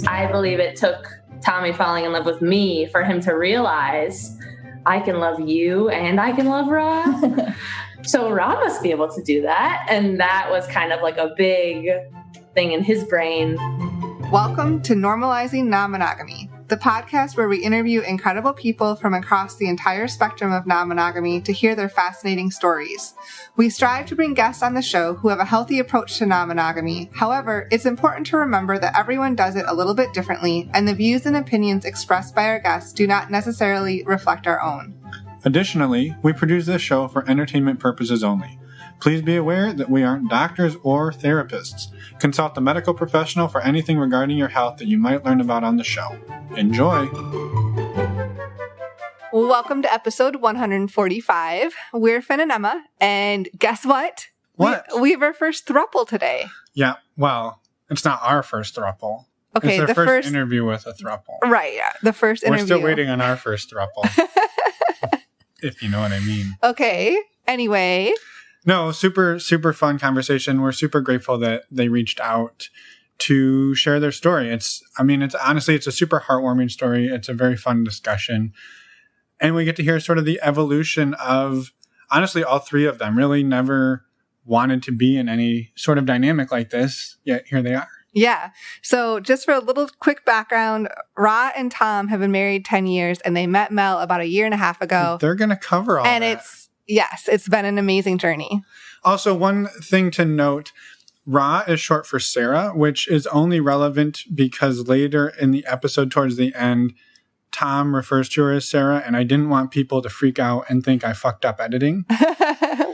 I believe it took Tommy falling in love with me for him to realize I can love you and I can love Rah. So Rah must be able to do that. And that was kind of like a big thing in his brain. Welcome to Normalizing Non-Monogamy, the podcast where we interview incredible people from across the entire spectrum of non-monogamy to hear their fascinating stories. We strive to bring guests on the show who have a healthy approach to non-monogamy. However, it's important to remember that everyone does it a little bit differently, and the views and opinions expressed by our guests do not necessarily reflect our own. Additionally, we produce this show for entertainment purposes only. Please be aware that we aren't doctors or therapists. Consult a medical professional for anything regarding your health that you might learn about on the show. Enjoy! Welcome to episode 145. We're Finn and Emma, and guess what? What? We have our first throuple today. Yeah, well, it's not our first throuple. Okay, it's the first interview with a throuple. Right, yeah, the first interview. We're still waiting on our first throuple. If you know what I mean. Okay, anyway. No, super fun conversation. We're super grateful that they reached out to share their story. It's honestly a super heartwarming story. It's a very fun discussion. And we get to hear sort of the evolution of, honestly, all three of them really never wanted to be in any sort of dynamic like this, yet here they are. Yeah. So just for a little quick background, Rah and Tom have been married 10 years, and they met Mel about a year and a half ago. They're going to cover all that. And it's been an amazing journey. Also, one thing to note, Rah is short for Sarah, which is only relevant because later in the episode towards the end, Tom refers to her as Sarah, and I didn't want people to freak out and think I fucked up editing.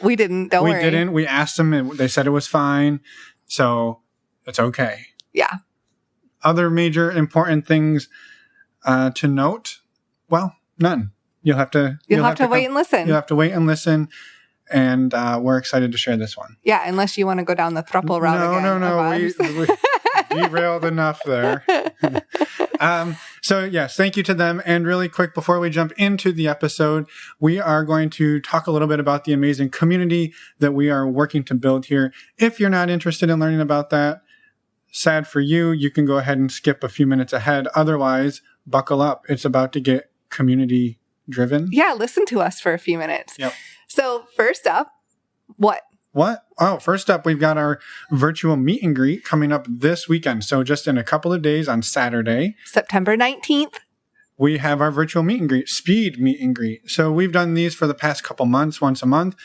We didn't. Don't worry. We didn't. We asked them, and they said it was fine. So it's okay. Yeah. Other major important things to note? Well, none. You'll have to wait and listen. You'll have to wait and listen. And we're excited to share this one. Yeah, unless you want to go down the throuple route again. No. We derailed enough there. So yes, thank you to them. And really quick, before we jump into the episode, we are going to talk a little bit about the amazing community that we are working to build here. If you're not interested in learning about that, sad for you, you can go ahead and skip a few minutes ahead. Otherwise, buckle up. It's about to get community driven. Yeah, listen to us for a few minutes. Yep. So first up, what? Oh, first up, we've got our virtual meet and greet coming up this weekend. So just in a couple of days on Saturday, September 19th, we have our virtual meet and greet, speed meet and greet. So we've done these for the past couple months, once a month.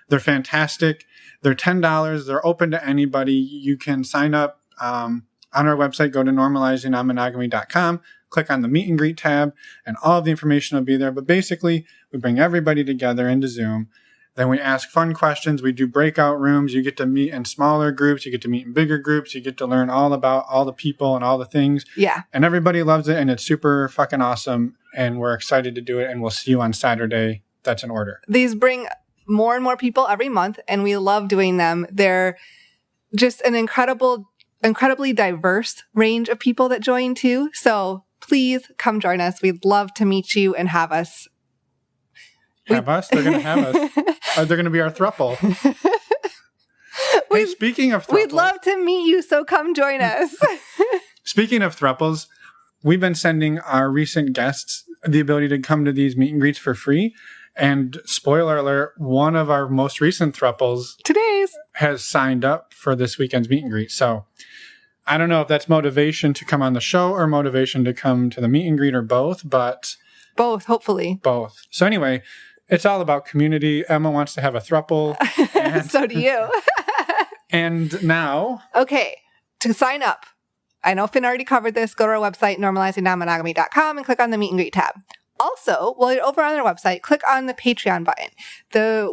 They're fantastic. They're $10. They're open to anybody. You can sign up on our website. Go to normalizingnonmonogamy.com, click on the meet and greet tab, and all of the information will be there. But basically, we bring everybody together into Zoom. Then we ask fun questions. We do breakout rooms. You get to meet in smaller groups. You get to meet in bigger groups. You get to learn all about all the people and all the things. Yeah. And everybody loves it, and it's super fucking awesome. And we're excited to do it. And we'll see you on Saturday. That's an order. These bring more and more people every month, and we love doing them. They're just an incredibly diverse range of people that join too. So please come join us. We'd love to meet you and have us. Have us? They're going to have us. They're going to be our throuple. Hey, speaking of throuples. We'd love to meet you, so come join us. Speaking of throuples, we've been sending our recent guests the ability to come to these meet and greets for free. And spoiler alert, one of our most recent throuples has signed up for this weekend's meet and greet. So I don't know if that's motivation to come on the show or motivation to come to the meet and greet or both, but... Both, hopefully. Both. So anyway... It's all about community. Emma wants to have a throuple. So do you. And now... Okay, to sign up, I know Finn already covered this. Go to our website, normalizingnonmonogamy.com, and click on the Meet and Greet tab. Also, while you're over on our website, click on the Patreon button.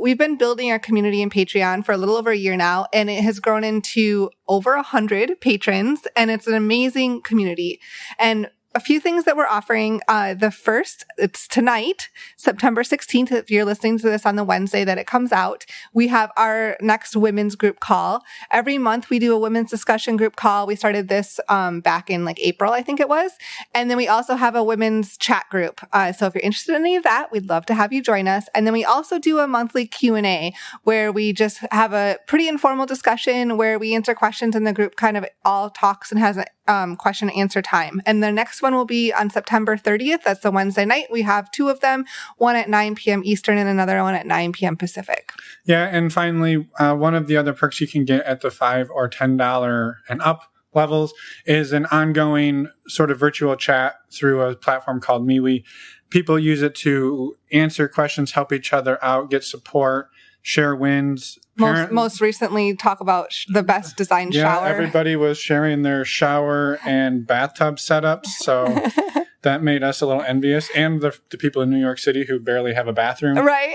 We've been building our community in Patreon for a little over a year now, and it has grown into over 100 patrons, and it's an amazing community. And a few things that we're offering. The first, it's tonight, September 16th. If you're listening to this on the Wednesday that it comes out, we have our next women's group call. Every month we do a women's discussion group call. We started this back in like April, I think it was. And then we also have a women's chat group. So if you're interested in any of that, we'd love to have you join us. And then we also do a monthly Q&A where we just have a pretty informal discussion where we answer questions and the group kind of all talks and has question and answer time. And the next one will be on September 30th. That's the Wednesday night. We have 2 of them, one at 9 p.m. Eastern and another one at 9 p.m. Pacific. Yeah. And finally, one of the other perks you can get at the $5 or $10 and up levels is an ongoing sort of virtual chat through a platform called MeWe. People use it to answer questions, help each other out, get support, share wins. Most recently, talk about the best designed shower. Everybody was sharing their shower and bathtub setups, so that made us a little envious. And the people in New York City who barely have a bathroom. Right.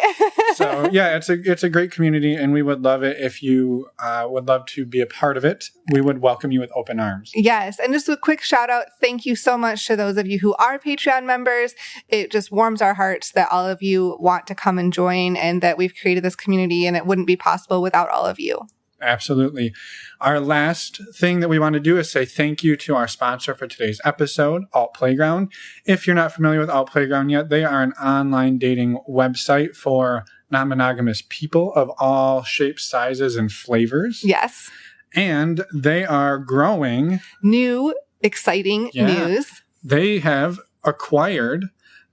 So, yeah, it's a great community, and we would love it if you would love to be a part of it. We would welcome you with open arms. Yes, and just a quick shout out. Thank you so much to those of you who are Patreon members. It just warms our hearts that all of you want to come and join and that we've created this community, and it wouldn't be possible without all of you. Absolutely. Our last thing that we want to do is say thank you to our sponsor for today's episode, Alt Playground. If you're not familiar with Alt Playground yet, they are an online dating website for non-monogamous people of all shapes, sizes, and flavors. Yes. And they are growing. New, exciting news. They have acquired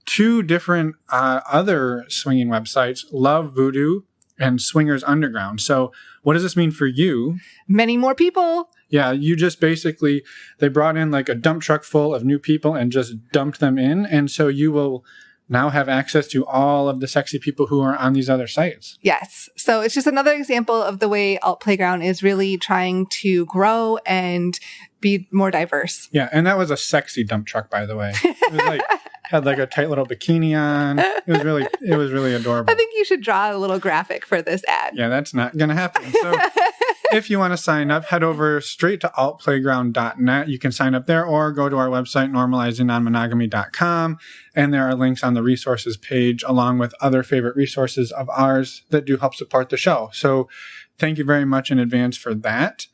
2 different other swinging websites, Love Voodoo and Swingers Underground. So what does this mean for you? Many more people. Yeah, you just basically, they brought in like a dump truck full of new people and just dumped them in. And so you will now have access to all of the sexy people who are on these other sites. Yes. So it's just another example of the way Alt Playground is really trying to grow and be more diverse. Yeah, and that was a sexy dump truck, by the way. It was like, had like a tight little bikini on. It was really adorable. I think you should draw a little graphic for this ad. Yeah, that's not going to happen. So if you want to sign up, head over straight to altplayground.net. You can sign up there or go to our website, normalizingnonmonogamy.com. And there are links on the resources page along with other favorite resources of ours that do help support the show. So thank you very much in advance for that.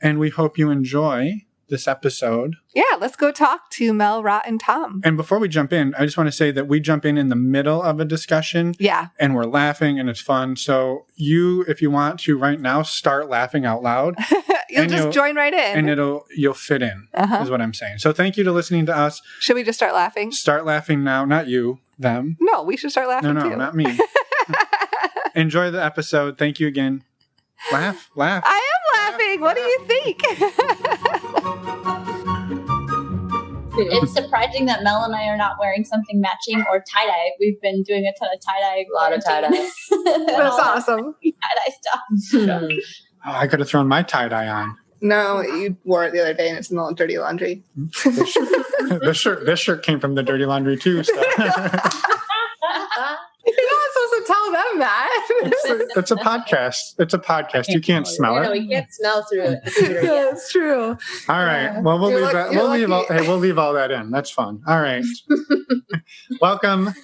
And we hope you enjoy this episode. Yeah, let's go talk to Mel, Rah, and Tom. And before we jump in, I just want to say that we jump in the middle of a discussion. Yeah. And we're laughing and it's fun. So you, if you want to right now, start laughing out loud. You'll join right in. And you'll fit in, is what I'm saying. So thank you to listening to us. Should we just start laughing? Start laughing now. Not you, them. No, we should start laughing too. No, not me. Enjoy the episode. Thank you again. Laugh. I am laughing. What do you think? It's surprising that Mel and I are not wearing something matching or tie-dye. We've been doing a ton of tie-dye. A lot of tie-dye. That's awesome. Tie-dye stuff. I could have thrown my tie-dye on. No, you wore it the other day and it's in the dirty laundry. This shirt came from the dirty laundry too. So. You're not supposed to tell them that. It's a podcast. It's a podcast. You can't smell it. No, we can't smell through it. That's true. All right. Well, we'll leave all that in. That's fun. All right. Welcome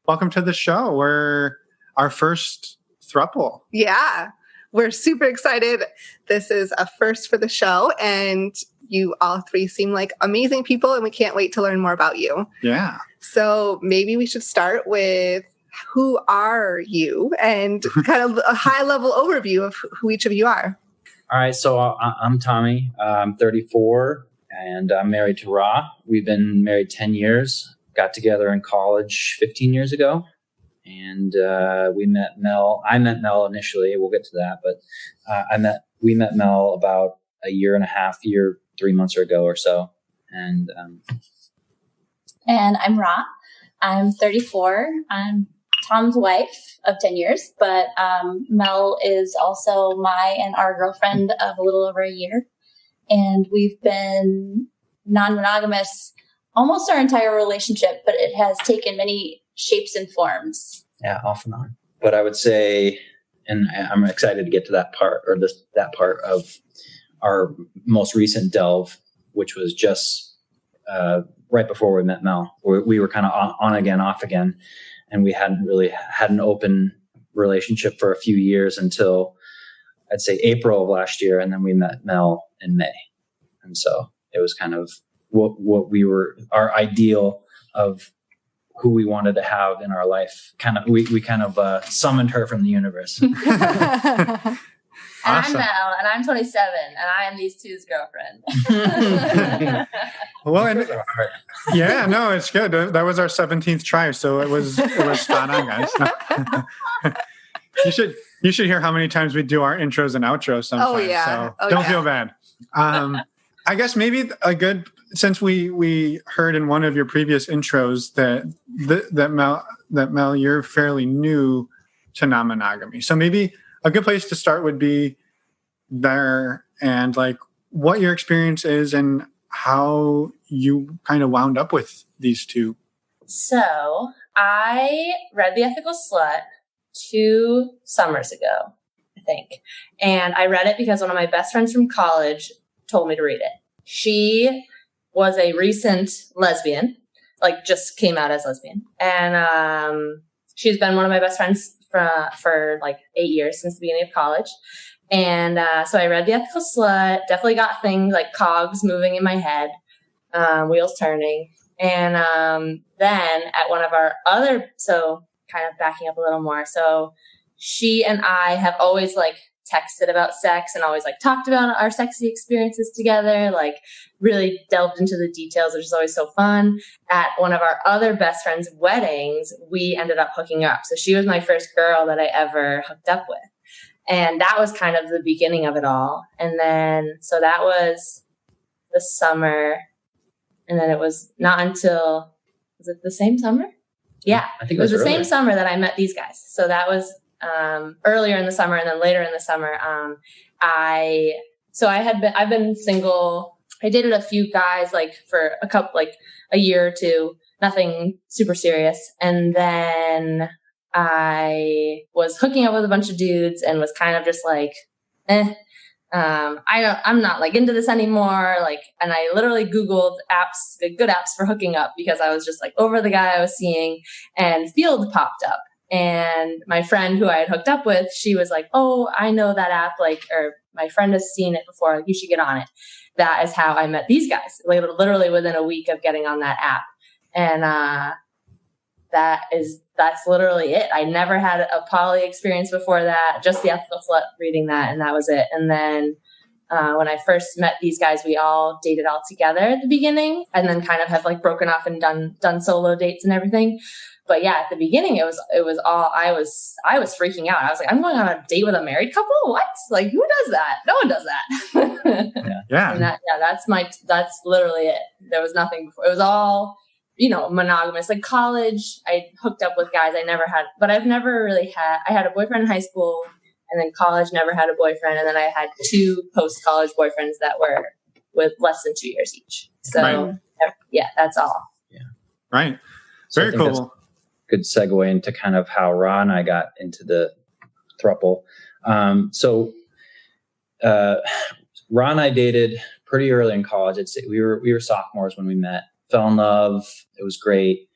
to the show. We're our first throuple. Yeah. We're super excited. This is a first for the show, and you all 3 seem like amazing people, and we can't wait to learn more about you. Yeah. So maybe we should start with who are you and kind of a high-level overview of who each of you are. All right. So I'm Tommy. I'm 34, and I'm married to Rah. We've been married 10 years. Got together in college 15 years ago. And we met Mel. I met Mel initially. We'll get to that, but we met Mel about a year and a half, 3 months ago or so. And I'm Rah. I'm 34. I'm Tom's wife of 10 years, but Mel is also my and our girlfriend of a little over a year. And we've been non-monogamous almost our entire relationship, but it has taken many shapes and forms. Yeah, off and on. But I would say, and I'm excited to get to that part, or that part of our most recent delve, which was just right before we met Mel. We were kind of on again, off again, and we hadn't really had an open relationship for a few years until I'd say April of last year, and then we met Mel in May. And so it was kind of what we were, our ideal of who we wanted to have in our life. We kind of summoned her from the universe. And Awesome. I'm Mel, and I'm 27, and I am these two's girlfriend. Well, and yeah, no, it's good. That was our 17th try, so it was spot on, guys. You should hear how many times we do our intros and outros sometimes. Oh, yeah. So don't feel bad. I guess maybe since we heard in one of your previous intros that Mel, you're fairly new to non-monogamy. So maybe a good place to start would be there, and like what your experience is and how you kind of wound up with these two. So I read The Ethical Slut 2 summers ago, I think. And I read it because one of my best friends from college told me to read it. She was a recent lesbian, like just came out as lesbian. And she's been one of my best friends for like 8 years, since the beginning of college. And so I read The Ethical Slut, definitely got things like cogs moving in my head, wheels turning. And then at one of our other, so kind of backing up a little more. So she and I have always like texted about sex and always like talked about our sexy experiences together, like really delved into the details, which is always so fun. At one of our other best friends' weddings, we ended up hooking up. So she was my first girl that I ever hooked up with. And that was kind of the beginning of it all. And then, so that was the summer. And then it was not until, was it the same summer? Yeah, I think it was the earlier. same summer that I met these guys. So that was earlier in the summer, and then later in the summer, I've been single. I dated a few guys like for a year or two, nothing super serious. And then I was hooking up with a bunch of dudes and was kind of just like, I'm not like into this anymore. Like, and I literally Googled good apps for hooking up, because I was just like over the guy I was seeing, and Field popped up. And my friend who I had hooked up with, she was like, "Oh, I know that app. Like, or my friend has seen it before. Like, you should get on it." That is how I met these guys, like literally within a week of getting on that app. And, that's literally it. I never had a poly experience before that, just The Ethical Slut, reading that, and that was it. And then when I first met these guys, we all dated all together at the beginning, and then kind of have like broken off and done solo dates and everything. But yeah, at the beginning, it was all, I was freaking out. I was like, I'm going on a date with a married couple? What? Like, who does that? No one does that. Yeah. And that's literally it. There was nothing before. It was all, monogamous. Like college, I hooked up with guys I never had, but I've never really I had a boyfriend in high school, and then college never had a boyfriend. And then I had 2 post-college boyfriends that were with less than 2 years each. So Right. Yeah, that's all. Yeah. Right. So I Very think that's cool. a good segue into kind of how Rah and I got into the throuple. Rah and I dated pretty early in college. We were sophomores when we met. Fell in love. It was great.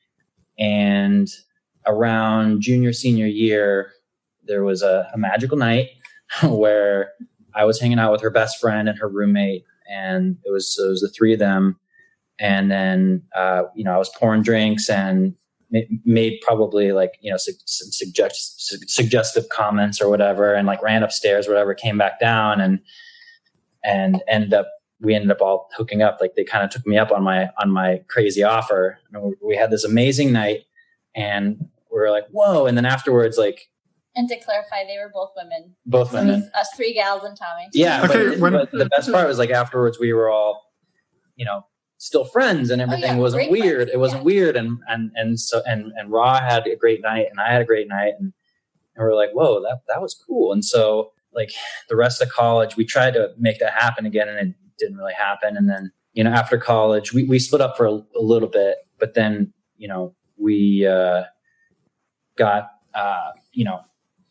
And around junior, senior year, there was a magical night where I was hanging out with her best friend and her roommate, and it was the 3 of them. And then, I was pouring drinks and made probably like, some suggestive comments or whatever, and like ran upstairs, whatever, came back down and we ended up all hooking up. Like they kind of took me up on my crazy offer. And we had this amazing night, and we were like, whoa. And then afterwards, like, And to clarify, they were both women. both So it women. was us 3 gals and Tommy. Yeah. Okay, But the best part was like afterwards we were all, still friends, and everything wasn't great weird. friends. It wasn't weird. And Rah had a great night, and I had a great night. And we were like, whoa, that was cool. And so like the rest of college, we tried to make that happen again, and it didn't really happen. And then, after college, we split up for a little bit, but then, we got,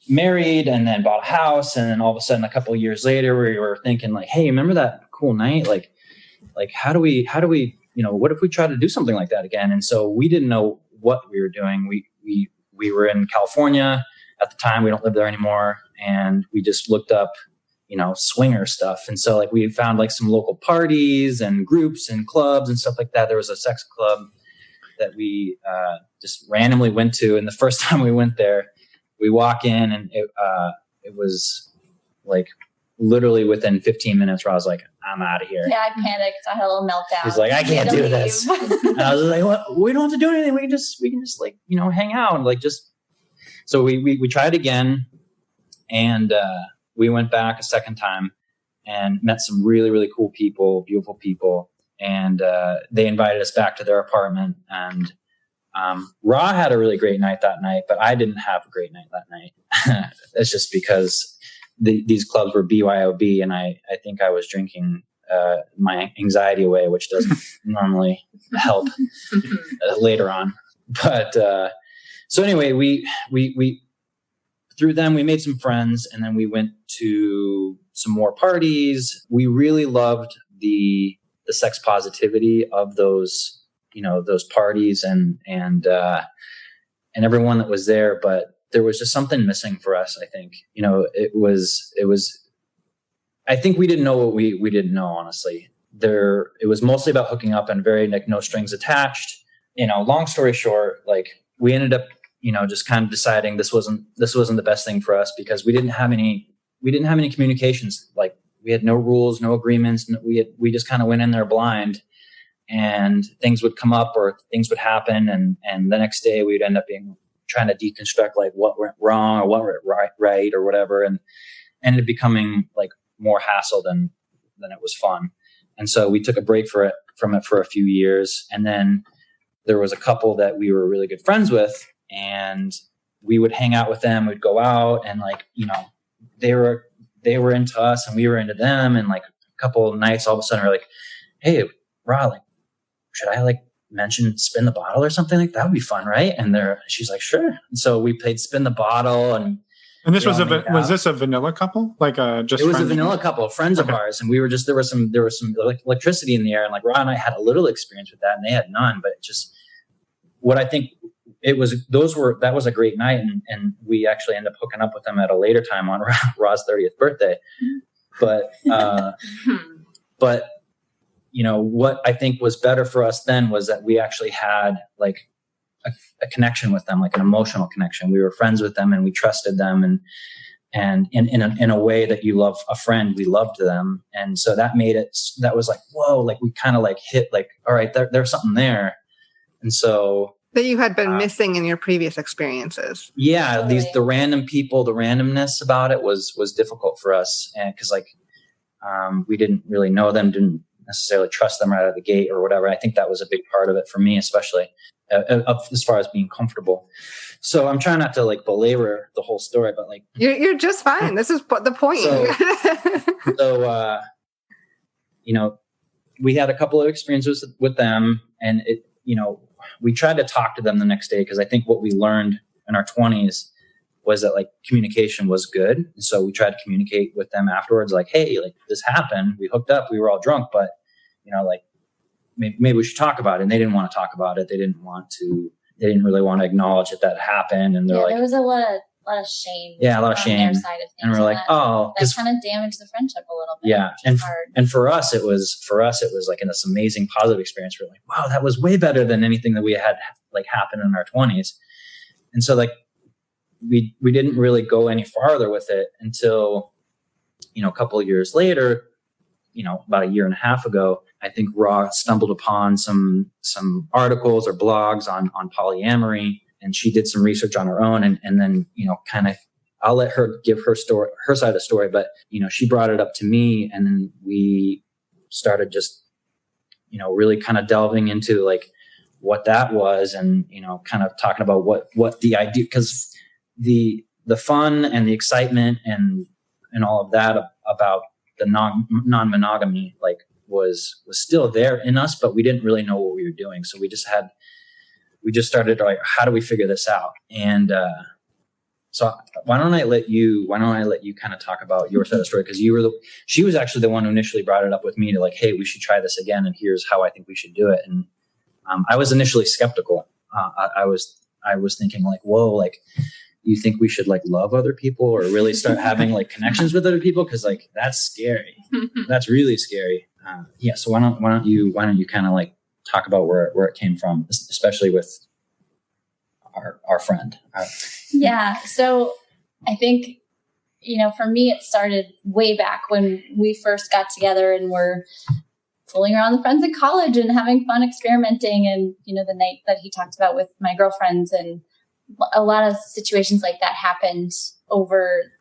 married, and then bought a house. And then all of a sudden, a couple of years later, we were thinking like, hey, remember that cool night? Like how do we, what if we try to do something like that again? And so we didn't know what we were doing. We were in California at the time. We don't live there anymore. And we just looked up, swinger stuff. And so like we found like some local parties and groups and clubs and stuff like that. There was a sex club that we just randomly went to. And the first time we went there, we walk in, and it was like literally within 15 minutes, Rah's like, I'm out of here. Yeah, I panicked. I had a little meltdown. He's like, I can't do this. And I was like, what? We don't have to do anything. We can just like, hang out and like just. So we tried again, and we went back a second time and met some really, really cool people, beautiful people. And they invited us back to their apartment. And Rah had a really great night that night, but I didn't have a great night that night. It's just because these clubs were BYOB, and I think I was drinking my anxiety away, which doesn't normally help later on. But so anyway, we through them, we made some friends, and then we went to some more parties. We really loved the sex positivity of those, those parties and everyone that was there. But there was just something missing for us. I think, it was, I think we didn't know what we didn't know, honestly. It was mostly about hooking up and very like no strings attached. Long story short, like we ended up, just kind of deciding this wasn't the best thing for us, because we didn't have any communications. Like we had no rules, no agreements. We just kind of went in there blind, and things would come up or things would happen. And the next day we'd end up trying to deconstruct like what went wrong or what went right or whatever. And ended up becoming like more hassle than it was fun. And so we took a break from it for a few years. And then there was a couple that we were really good friends with, and we would hang out with them. We'd go out, and like, they were into us and we were into them. And like a couple of nights, all of a sudden we're like, hey, Rah, like, should I like mention spin the bottle or something? Like that would be fun, right? And she's like, sure. And so we played spin the bottle, and this was this a vanilla couple? Like just it was friends? A vanilla couple, friends of ours, and we were just there was some like electricity in the air, and like Rah and I had a little experience with that, and they had none. But just what I think it was, that was a great night, and we actually ended up hooking up with them at a later time on Rah's 30th birthday. But what I think was better for us then was that we actually had like a connection with them, like an emotional connection. We were friends with them, and we trusted them, and in a way that you love a friend, we loved them. And so that was like, whoa, like we kind of like hit like, all right, there's something there. And so that you had been missing in your previous experiences. Yeah. The random people, the randomness about it was difficult for us. And cause like, we didn't really know them, didn't necessarily trust them right out of the gate or whatever. I think that was a big part of it for me, especially as far as being comfortable. So I'm trying not to like belabor the whole story, but like you're just fine. This is the point. So we had a couple of experiences with them, and we tried to talk to them the next day, because I think what we learned in our 20s was that like communication was good. And so we tried to communicate with them afterwards, like, hey, like this happened. We hooked up. We were all drunk, but like maybe we should talk about it. And they didn't want to talk about it. They didn't really want to acknowledge that happened. And they're like, there was a lot of shame. Yeah, a lot of shame. Their side of things. And we're like, that kind of damaged the friendship a little bit. Yeah. And for us, it was like this amazing positive experience. We're like, wow, that was way better than anything that we had like happen in our 20s. And so like, we didn't really go any farther with it until, a couple of years later, about a year and a half ago, I think Rah stumbled upon some articles or blogs on polyamory, and she did some research on her own, and then, kind of, I'll let her give her story, her side of the story, but, she brought it up to me, and then we started just, really kind of delving into like what that was, and, kind of talking about what the idea, because the fun and the excitement and all of that about the non-monogamy like was still there in us, but we didn't really know what we were doing. So we just started like, how do we figure this out? And so why don't I let you kind of talk about your side of the story? Because she was actually the one who initially brought it up with me to like, hey, we should try this again, and here's how I think we should do it. And I was initially skeptical. I was thinking like, whoa, like, you think we should like love other people or really start having like connections with other people? Cause like, that's scary. That's really scary. So why don't you kind of like talk about where it came from, especially with our friend? Yeah. So I think, for me, it started way back when we first got together and were fooling around with friends in college and having fun experimenting. And, the night that he talked about with my girlfriends, and a lot of situations like that happened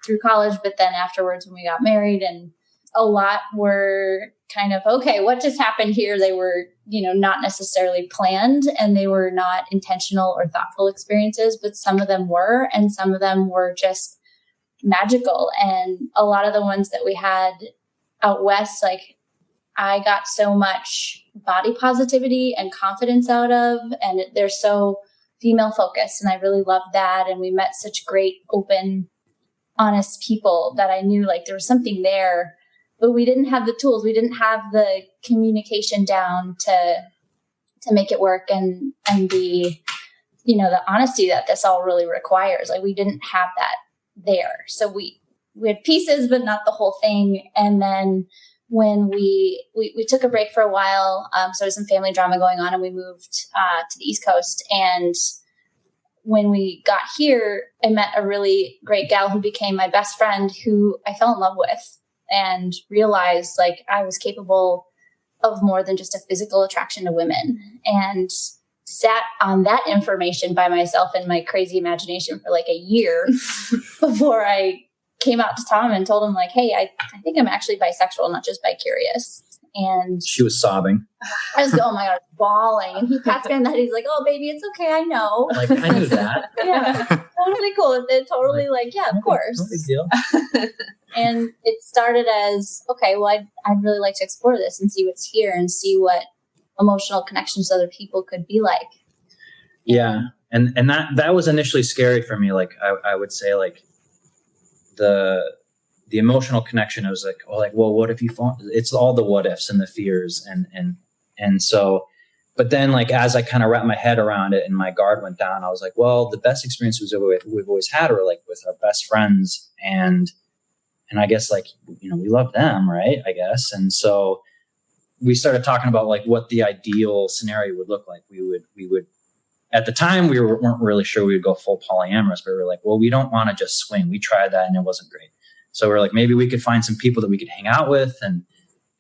through college, but then afterwards when we got married, and a lot were kind of, okay, what just happened here? They were, not necessarily planned, and they were not intentional or thoughtful experiences, but some of them were, and some of them were just magical. And a lot of the ones that we had out west, like, I got so much body positivity and confidence out of, and they're so female focused, and I really loved that. And we met such great, open, honest people that I knew like there was something there, but we didn't have the tools. We didn't have the communication down to make it work, and the, the honesty that this all really requires. Like, we didn't have that there. So we had pieces, but not the whole thing. And then when we took a break for a while, so there's some family drama going on, and we moved to the East Coast. And when we got here, I met a really great gal who became my best friend, who I fell in love with and realized like I was capable of more than just a physical attraction to women, and sat on that information by myself in my crazy imagination for like a year before I came out to Tom and told him like, hey, I think I'm actually bisexual, not just bi-curious. And she was sobbing. I was, oh my God, bawling. And he pats me on the head. He's like, oh, baby, it's okay. I know. Like, I knew that. Yeah. Totally cool. It totally like, yeah, of course. No big deal. And it started as, okay, well, I'd really like to explore this and see what's here and see what emotional connections to other people could be like. Yeah. And that was initially scary for me. Like, I would say like the emotional connection, I was like, oh, like, well, what if you fall? It's all the what ifs and the fears. And so, but then like, as I kind of wrapped my head around it and my guard went down, I was like, well, the best experiences we've always had are like with our best friends. And I guess like, we love them. Right. I guess. And so we started talking about like what the ideal scenario would look like. We would, at the time we weren't really sure we would go full polyamorous, but we were like, well, we don't want to just swing. We tried that and it wasn't great. So we're like, maybe we could find some people that we could hang out with and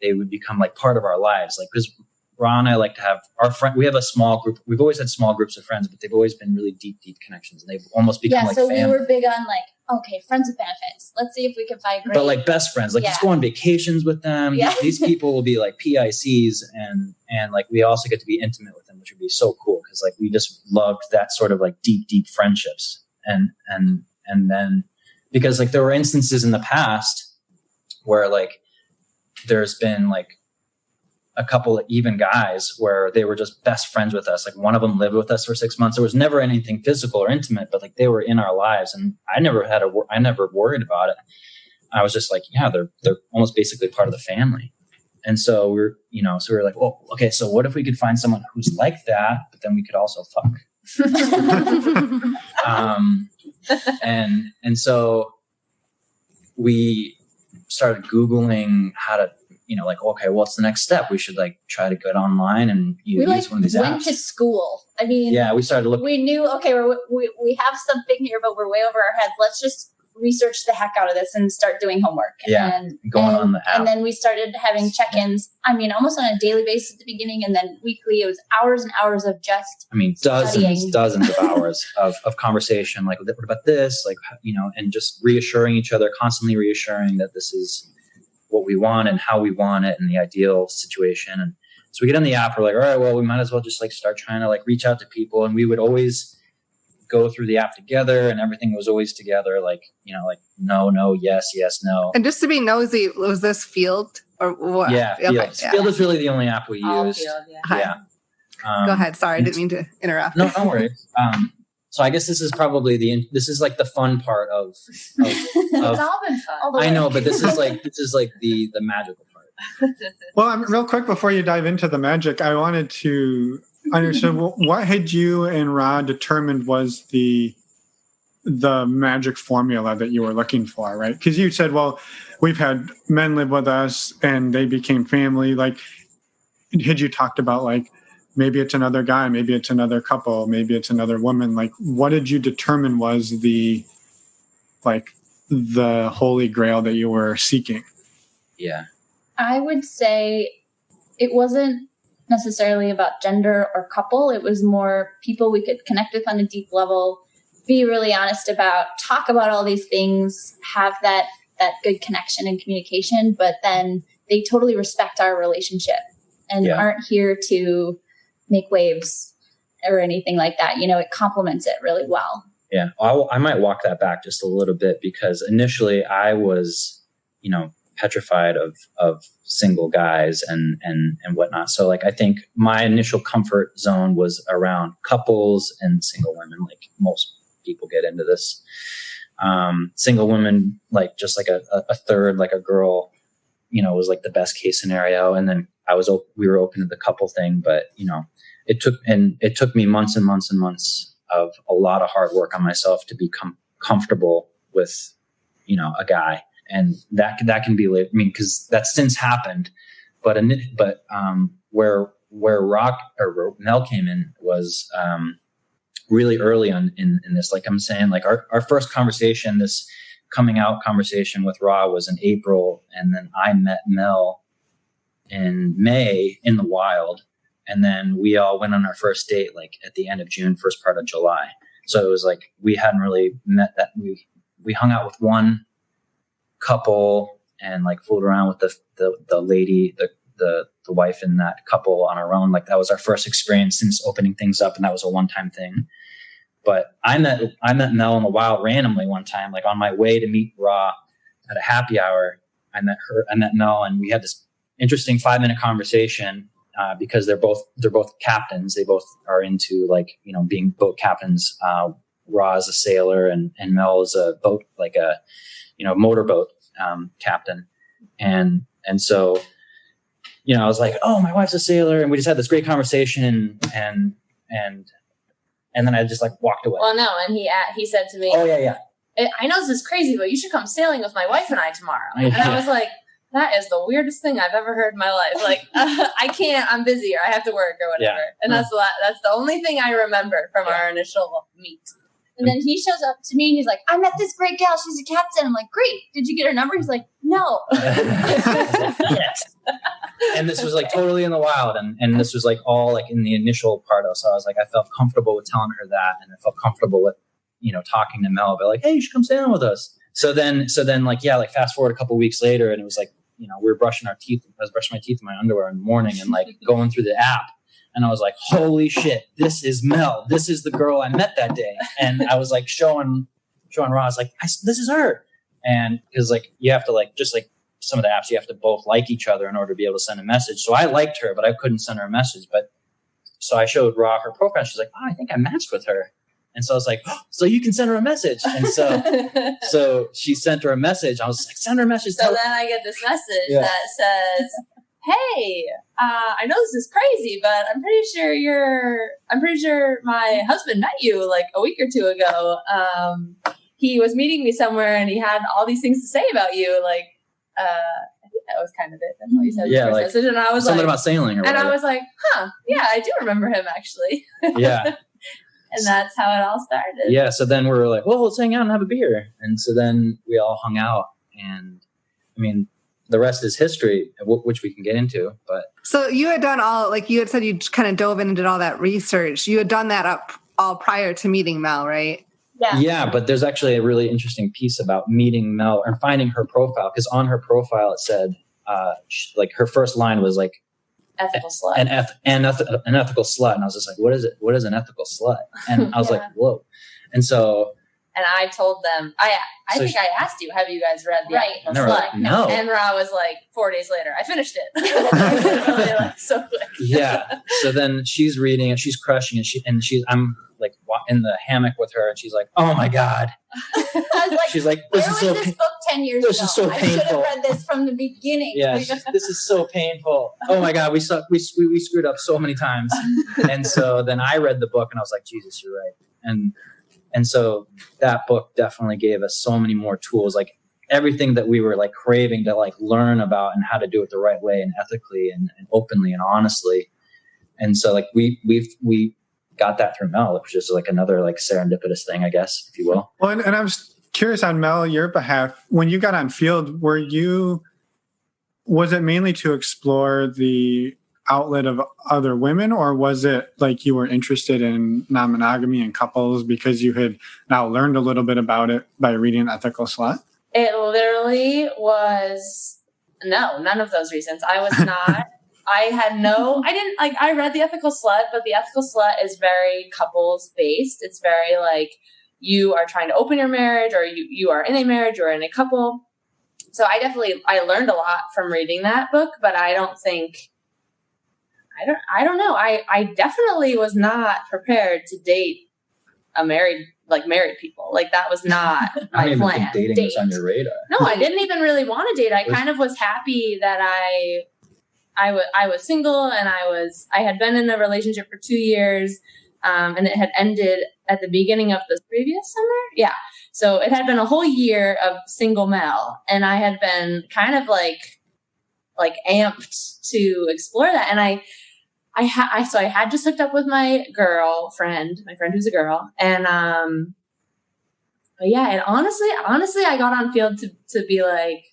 they would become like part of our lives. Like, because Rah and I like to have our friend. We have a small group. We've always had small groups of friends, but they've always been really deep connections, and they've almost become like family. So we were big on like, okay, friends with benefits. Let's see if we can find great. But like best friends, like let's go on vacations with them. Yeah. These people will be like PICs, and like we also get to be intimate with them, which would be so cool because like we just loved that sort of like deep friendships, and then because like there were instances in the past where like there's been like a couple of even guys where they were just best friends with us. Like one of them lived with us for 6 months. There was never anything physical or intimate, but like they were in our lives, and I never worried about it. I was just like, yeah, they're almost basically part of the family. And so we were like, well, okay, so what if we could find someone who's like that, but then we could also fuck. And so we started Googling how to, like, okay, what's the next step? We should like try to get online and use one of these apps. We went to school. I mean, yeah, we started looking. We knew, okay, we have something here, but we're way over our heads. Let's just research the heck out of this and start doing homework. Yeah, and going on the app. And then we started having check-ins. I mean, almost on a daily basis at the beginning, and then weekly. It was hours and hours of just dozens of hours of conversation. Like, what about this? Like, and just reassuring each other, constantly reassuring that this is what we want and how we want it and the ideal situation. And so we get on the app. We're like, all right, well, we might as well just like start trying to like reach out to people. And we would always go through the app together, and everything was always together. Like, like no, yes, no. And just to be nosy, was this Field or what? Yeah, Field. Okay, yeah. Field is really the only app we used. Field, yeah. Go ahead. Sorry, I didn't mean to interrupt. No, don't worry. So I guess this is probably this is like the fun part of it's all been fun. I know, but this is like the magical part. Well, real quick before you dive into the magic, I wanted to understand what had you and Rah determined was the magic formula that you were looking for, right? Because you said, well, we've had men live with us and they became family. Like, had you talked about like, maybe it's another guy, maybe it's another couple, maybe it's another woman. Like, what did you determine was the like the holy grail that you were seeking? Yeah. I would say it wasn't necessarily about gender or couple. It was more people we could connect with on a deep level, be really honest about, talk about all these things, have that good connection and communication, but then they totally respect our relationship and aren't here to make waves or anything like that. You know, it complements it really well. Yeah. I might walk that back just a little bit, because initially I was, you know, petrified of single guys and whatnot. So like, I think my initial comfort zone was around couples and single women. Like most people get into this, single women, like just like a third, like a girl, you know, was like the best case scenario. And then we were open to the couple thing, but you know, it took me months and months and months of a lot of hard work on myself to become comfortable with, you know, a guy. And that can be, I mean, cause that's since happened, but where Mel came in was, really early on in this. Like I'm saying, like our first conversation, this coming out conversation with Rah was in April. And then I met Mel in May in the wild. And then we all went on our first date, like at the end of June, first part of July. So it was like, we hadn't really met that. We hung out with one couple and like fooled around with the lady, the wife in that couple on our own. Like that was our first experience since opening things up. And that was a one-time thing. But I met Mel in the wild randomly one time, like on my way to meet Rah at a happy hour. I met Mel, and we had this interesting 5-minute conversation, because they're both captains. They both are into like, you know, being boat captains. Rah is a sailor and Mel is a boat, like a, you know, motorboat, captain. And so, you know, I was like, oh, my wife's a sailor. And we just had this great conversation and then I just like walked away. Well, no. And he said to me, oh yeah. I know this is crazy, but you should come sailing with my wife and I tomorrow. And I was like, that is the weirdest thing I've ever heard in my life. Like, I can't, I'm busy or I have to work or whatever. Yeah. And that's the only thing I remember from our initial meet. And then he shows up to me and he's like, I met this great gal. She's a captain. I'm like, great. Did you get her number? He's like, no. Yes. And this was like totally in the wild. And this was like all like in the initial part of, so I was like, I felt comfortable with telling her that. And I felt comfortable with, you know, talking to Mel, but like, hey, you should come sailing with us. So then like, yeah, like fast forward a couple of weeks later, and it was like, you know, we were brushing our teeth. I was brushing my teeth in my underwear in the morning and like going through the app. And I was like, holy shit, this is Mel. This is the girl I met that day. And I was like showing Rah, I was like, this is her. And because like, you have to like, just like some of the apps, you have to both like each other in order to be able to send a message. So I liked her, but I couldn't send her a message. But so I showed Rah her profile. She's like, oh, I think I matched with her. And so I was like, oh, so you can send her a message. And so she sent her a message. I was like, send her a message. So then I get this message that says, hey, I know this is crazy, but I'm pretty sure my husband met you like a week or two ago. He was meeting me somewhere and he had all these things to say about you. Like, I think that was kind of it. That's all you said. Yeah, like message. And I was something like, about sailing or whatever. And I was like, huh, yeah, I do remember him actually. Yeah. And that's how it all started. Yeah. So then we were like, well, let's hang out and have a beer. And so then we all hung out, and I mean, the rest is history, which we can get into. But so you had done all, like you had said, you kind of dove in and did all that research. You had done that up all prior to meeting Mel, right? Yeah. Yeah. But there's actually a really interesting piece about meeting Mel and finding her profile, because on her profile it said, like her first line was like, ethical slut. An ethical slut. And I was just like, what is it? What is an ethical slut? And I was like, whoa. And so, and I told them, I think I asked you, have you guys read the ethical slut? Like, no. And Rah was like, 4 days later, I finished it. Really, like, so quick. Yeah. So then she's reading and she's crushing it. I'm like in the hammock with her, and she's like, oh my God. I was like, she's like, where was this book 10 years ago? This is so painful. I should have read this from the beginning. Yeah, this is so painful. Oh my God, we screwed up so many times. And so then I read the book and I was like, Jesus, you're right. And so that book definitely gave us so many more tools, like everything that we were like craving to like learn about and how to do it the right way and ethically and openly and honestly. And so like we got that through Mel, which is like another like serendipitous thing, I guess, if you will. Well, and I was curious on Mel, your behalf, when you got on Field, was it mainly to explore the outlet of other women, or was it like you were interested in non-monogamy and couples because you had now learned a little bit about it by reading Ethical Slut? It literally was none of those reasons. I was not. I read The Ethical Slut, but The Ethical Slut is very couples based. It's very like you are trying to open your marriage, or you are in a marriage or in a couple. So I learned a lot from reading that book, but I don't know. I definitely was not prepared to date married people. Like that was not my plan. I didn't even think dating was on your radar. No, I didn't even really want to date. I kind of was happy that I was single, and I had been in a relationship for 2 years, and it had ended at the beginning of the previous summer. Yeah. So it had been a whole year of single Mel, and I had been kind of like amped to explore that. And I had just hooked up with my friend who's a girl. And, but yeah, and honestly, I got on Field to be like,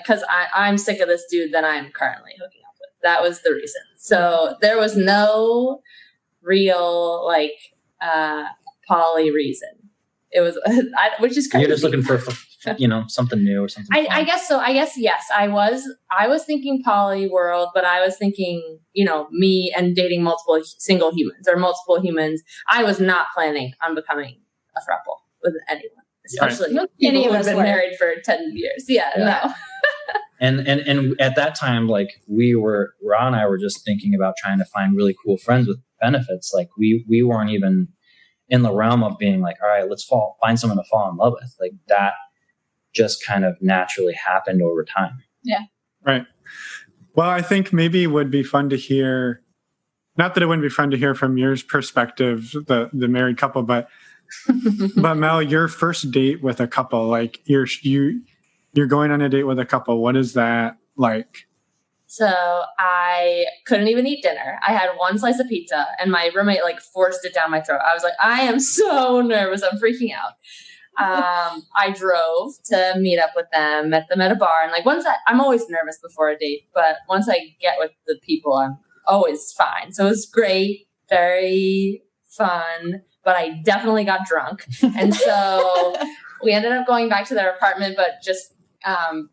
cause I'm sick of this dude that I'm currently hooking up with. That was the reason. So there was no real poly reason. It was, which is crazy. You're just looking for something new or something. I guess so. I guess, yes, I was thinking poly world, but I was thinking, me and dating multiple single humans or multiple humans. I was not planning on becoming a throuple with anyone, especially people who have been married for 10 years. Yeah. No. And at that time, like Rah and I were just thinking about trying to find really cool friends with benefits. Like we weren't even in the realm of being like, all right, let's find someone to fall in love with. Like that just kind of naturally happened over time. Yeah. Right. Well, I think maybe it would be fun to hear, not that it wouldn't be fun to hear from your perspective, the married couple, but Mel, your first date with a couple, like you're going on a date with a couple. What is that like? So I couldn't even eat dinner. I had one slice of pizza, and my roommate forced it down my throat. I was like, I am so nervous. I'm freaking out. I drove to meet up with them, met them at a bar. And I'm always nervous before a date, but once I get with the people, I'm always fine. So it was great, very fun, but I definitely got drunk. And so we ended up going back to their apartment, but just,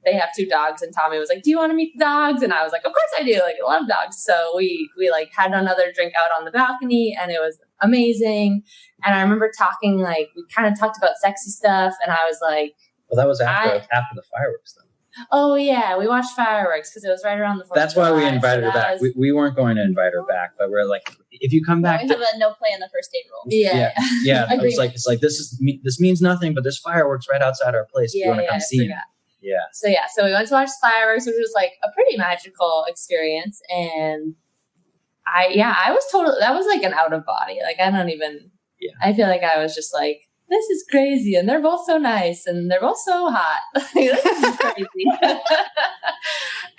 they have 2 dogs, and Tommy was like, do you want to meet the dogs? And I was like, of course I do. I love dogs. So we had another drink out on the balcony, and it was amazing. And I remember talking, we kind of talked about sexy stuff, and I was like, well, that was after the fireworks though. Oh yeah. We watched fireworks because it was right around the 4th of July. That's why we invited her back. We weren't going to invite her back, but we're like, if you come back, we have a no play on the first date rule. Yeah. It's like this means nothing, but there's fireworks right outside our place. If you want to come see them. Yeah. So we went to watch fireworks, which was a pretty magical experience. And I was totally, that was an out of body. I feel like I was just this is crazy. And they're both so nice, and they're both so hot. This is crazy.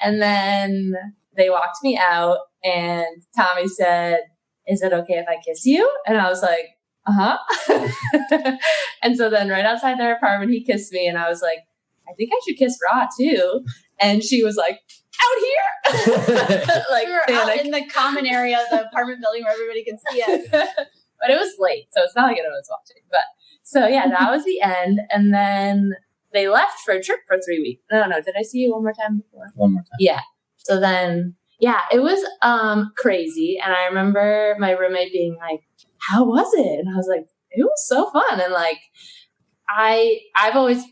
And then they walked me out, and Tommy said, is it okay if I kiss you? And I was like, uh-huh. And so then right outside their apartment, he kissed me, and I was like, I think I should kiss Rah too. And she was like, out here. We were out in the common area of the apartment building where everybody could see us. But it was late, so it's not like I was watching. But so yeah, that was the end. And then they left for a trip for 3 weeks. No. Did I see you one more time before? One more time. Yeah. So then, yeah, it was crazy. And I remember my roommate being like, how was it? And I was like, it was so fun. And I've always,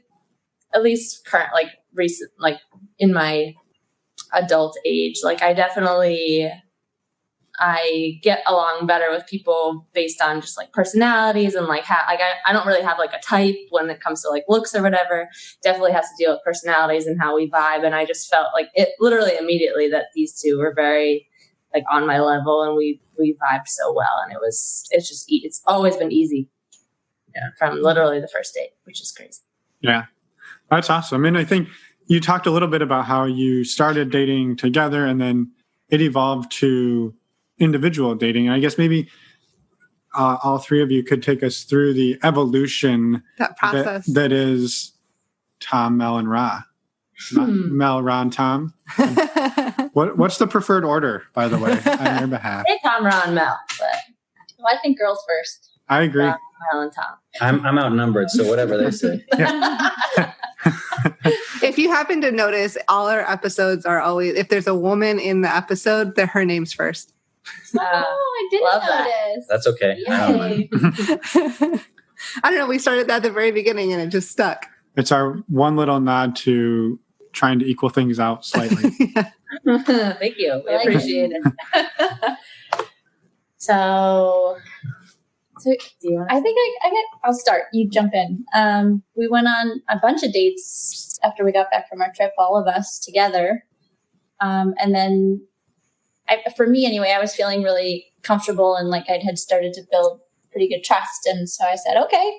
at least current, recent, in my adult age, I get along better with people based on just personalities, and I don't really have a type when it comes to looks or whatever. Definitely has to deal with personalities and how we vibe. And I just felt it literally immediately that these two were very on my level, and we vibed so well. And it's always been easy. Yeah. From literally the first date, which is crazy. Yeah. That's awesome. And I think you talked a little bit about how you started dating together, and then it evolved to individual dating. And I guess maybe all three of you could take us through the evolution That process. that is Tom, Mel, and Rah. Mel, Rah, and Tom. What's the preferred order, by the way, on your behalf? Hey, Tom, Rah, and Mel. But Well, I think girls first. I agree. Rah, Mel, and Tom. I'm outnumbered, so whatever they say. If you happen to notice, all our episodes are always, if there's a woman in the episode, her name's first. Oh, I didn't Love that. notice. That's okay. I don't mind. I don't know. We started that at the very beginning and it just stuck. It's our one little nod to trying to equal things out slightly. Thank you. We I like appreciate it. So, do you want to I think I'll start. You jump in. We went on a bunch of dates after we got back from our trip, all of us together. And then for me anyway, I was feeling really comfortable and like I had started to build pretty good trust. And so I said, okay,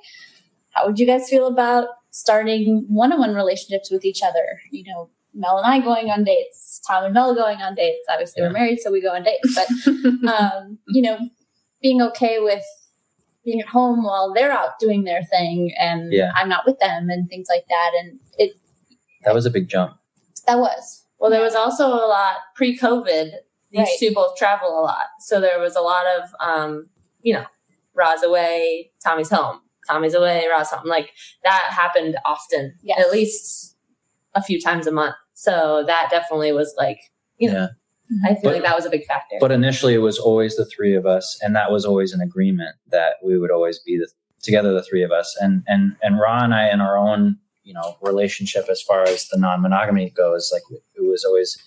how would you guys feel about starting one-on-one relationships with each other? You know, Mel and I going on dates, Tom and Mel going on dates. Obviously we're married, so we go on dates, but, you know, being okay with being at home while they're out doing their thing and I'm not with them and things like that. And That was a big jump. that was. Well, there was also a lot pre-COVID. These Right. two both travel a lot. So there was a lot of, you know, Rah's away, Tommy's home. Tommy's away, Rah's home. Like that happened often, Yes. at least a few times a month. So that definitely was like, you know, I feel like that was a big factor. But initially, it was always the three of us, and that was always an agreement that we would always be together, the three of us. And Rah and I, in our own, you know, relationship as far as the non-monogamy goes, like it was always,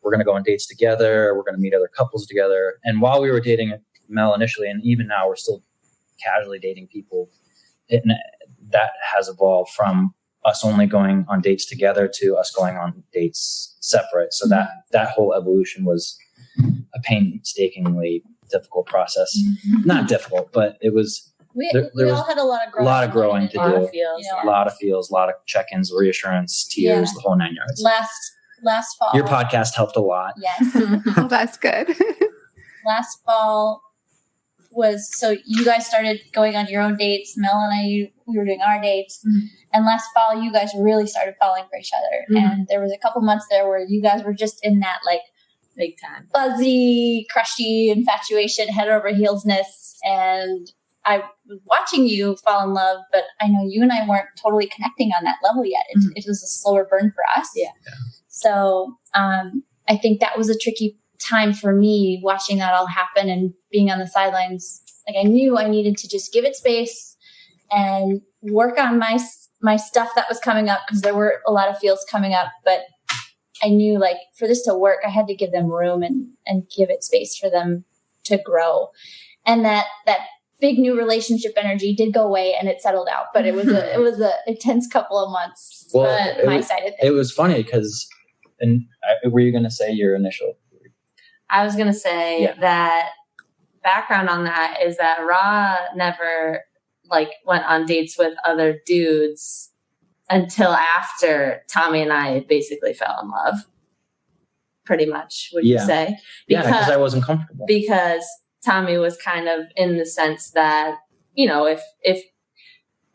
we're going to go on dates together, we're going to meet other couples together. And while we were dating Mel initially, and even now, we're still casually dating people. That has evolved from us only going on dates together to us going on dates separate. So that whole evolution was a painstakingly difficult process. Not difficult, but it was. We There all was had a lot of growing. a lot of growing to a lot do. of feels. You know, A lot of feels, a lot of check-ins, reassurance, tears, Yeah. the whole 9 yards. Last fall. Your podcast helped a lot. Yes. Oh, that's good. Last fall was, so you guys started going on your own dates. Mel and I, we were doing our dates. Mhm. And last fall, you guys really started falling for each other. Mhm. And there was a couple months there where you guys were just in that like Big time. fuzzy, crushy infatuation, head over heelsness. And I was watching you fall in love, but I know you and I weren't totally connecting on that level yet. It was a slower burn for us. Yeah. So I think that was a tricky time for me watching that all happen and being on the sidelines. Like I knew I needed to just give it space and work on my stuff that was coming up, because there were a lot of feels coming up, but I knew like for this to work, I had to give them room and give it space for them to grow. And that big new relationship energy did go away and it settled out, but it was a intense couple of months. Well, but my side of It things. was funny because, were you going to say your initial? I was going to say that background on that is that Rah never like went on dates with other dudes until after Tommy and I basically fell in love. Pretty much, would you say? Because I wasn't comfortable. Because Tommy was kind of in the sense that, you know, if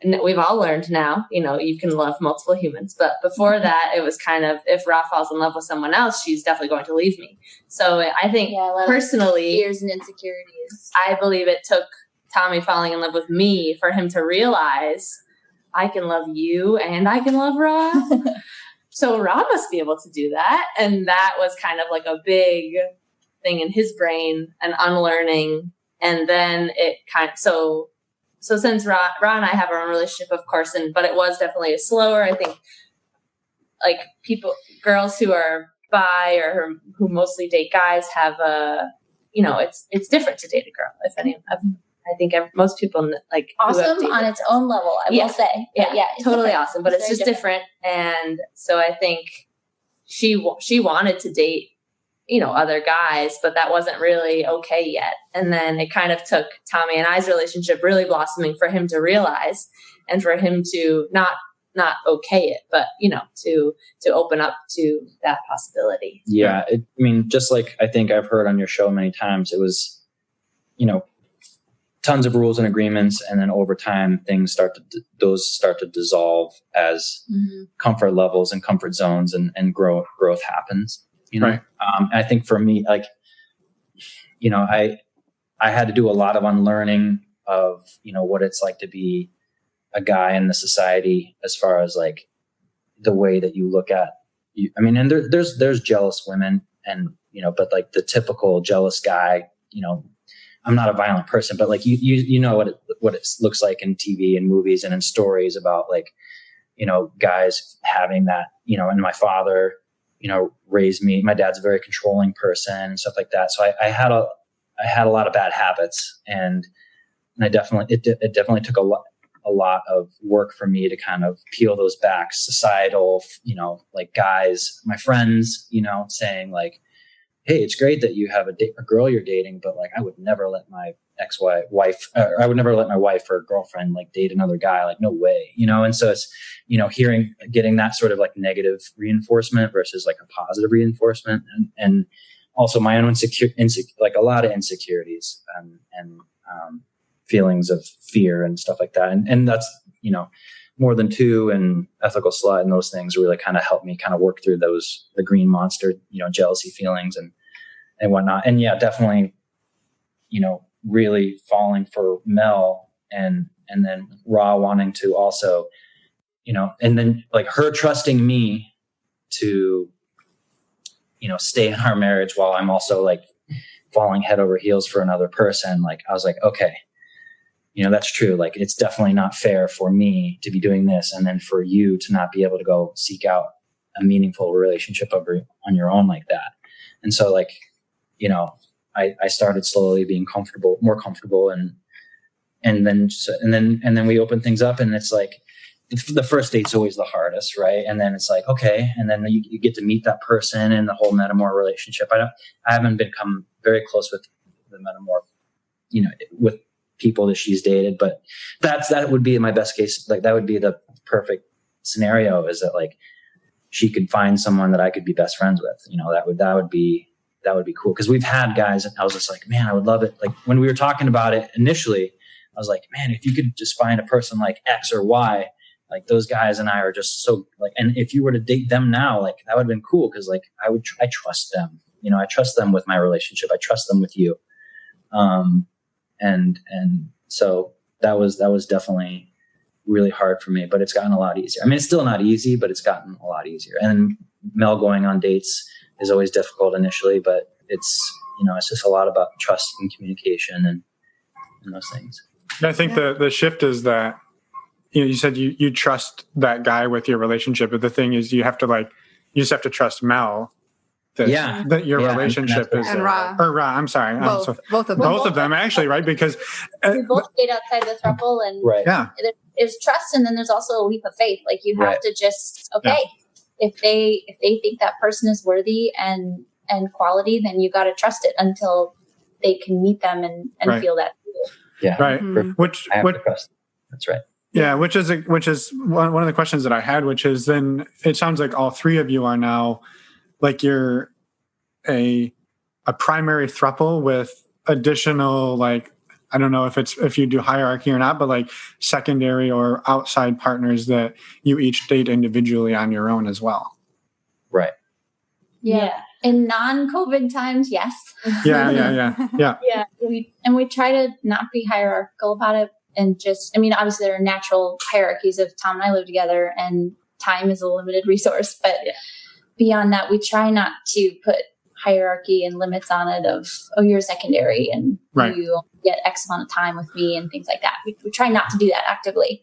and we've all learned now, you know, you can love multiple humans. But before that, it was kind of, if Rah falls in love with someone else, she's definitely going to leave me. So I think a lot of personally, fears and insecurities. I believe it took Tommy falling in love with me for him to realize I can love you and I can love Rah. So Rah must be able to do that. And that was kind of like a big thing in his brain, an unlearning. And then it kind of, so since Rah and I have our own relationship, of course, but it was definitely a slower, I think, like girls who are bi or who mostly date guys have it's different to date a girl. If any, I think most people like Awesome on its own level, I will say. Yeah, it's totally different. awesome. But it's just different. And so I think she wanted to date, you know, other guys, but that wasn't really okay yet. And then it kind of took Tommy and I's relationship really blossoming for him to realize and for him to not okay it, but, you know, to open up to that possibility. Yeah. I mean, just like I think I've heard on your show many times, it was, you know, tons of rules and agreements, and then over time things start to dissolve as comfort levels and comfort zones and growth happens, you know. Right. I think for me, like, you know, I had to do a lot of unlearning of, you know, what it's like to be a guy in the society, as far as like the way that you look at you. I mean, and there's jealous women, and, you know, but like the typical jealous guy, you know, I'm not a violent person, but like you know what it looks like in TV and movies and in stories about, like, you know, guys having that, you know. And my father, you know, raised me. My dad's a very controlling person and stuff like that. So I had a lot of bad habits, and it definitely took a lot of work for me to kind of peel those back. Societal, you know, like guys, my friends, you know, saying like, hey, it's great that you have a girl you're dating, but like, I would never let my wife or girlfriend like date another guy. Like, no way, you know? And so it's, you know, getting that sort of like negative reinforcement versus like a positive reinforcement. And also my own like a lot of insecurities and feelings of fear and stuff like that. And that's, you know, More Than Two and Ethical Slut and those things really kind of helped me kind of work through the green monster, you know, jealousy feelings and whatnot. And yeah, definitely, you know, really falling for Mel and then Rah wanting to also, you know, and then like her trusting me to, you know, stay in our marriage while I'm also like falling head over heels for another person. Like, I was like, okay, you know, that's true. Like, it's definitely not fair for me to be doing this, and then for you to not be able to go seek out a meaningful relationship on your own like that. And so, like, you know, I started slowly being more comfortable, and then we open things up, and it's like the first date's always the hardest, right? And then it's like, okay, and then you get to meet that person and the whole metamor relationship. I haven't become very close with the metamor, you know, with people that she's dated, but that would be in my best case. Like, that would be the perfect scenario, is that like she could find someone that I could be best friends with. You know, that would be cool. Cause we've had guys, and I was just like, man, I would love it. Like, when we were talking about it initially, I was like, man, if you could just find a person like X or Y, like those guys and I are just so like, and if you were to date them now, like that would have been cool. Cause like I trust them, you know, I trust them with my relationship. I trust them with you. And so that was definitely really hard for me, but it's gotten a lot easier. I mean, it's still not easy, but it's gotten a lot easier. And Mel going on dates is always difficult initially, but it's, you know, it's just a lot about trust and communication and those things. I think the shift is that, you know, you said you trust that guy with your relationship, but the thing is you just have to trust Mel. That your relationship is, and Rah. Or Rah, I'm sorry. Both of them actually, right? Because we both stayed outside the throuple, and there's trust, and then there's also a leap of faith. Like, you have to just, if they think that person is worthy and quality, then you got to trust it until they can meet them and feel that. Yeah, right. Mm-hmm. I have to trust. That's right. Yeah, which is one of the questions that I had, which is, then it sounds like all three of you are now, like, you're a primary throuple with additional, like, I don't know if you do hierarchy or not, but like secondary or outside partners that you each date individually on your own as well. Right. Yeah. In non-COVID times, yes. Yeah. Yeah. We try to not be hierarchical about it, and just, I mean, obviously there are natural hierarchies if Tom and I live together, and time is a limited resource, but beyond that, we try not to put hierarchy and limits on it of, oh, you're secondary and you get X amount of time with me and things like that. We try not to do that actively.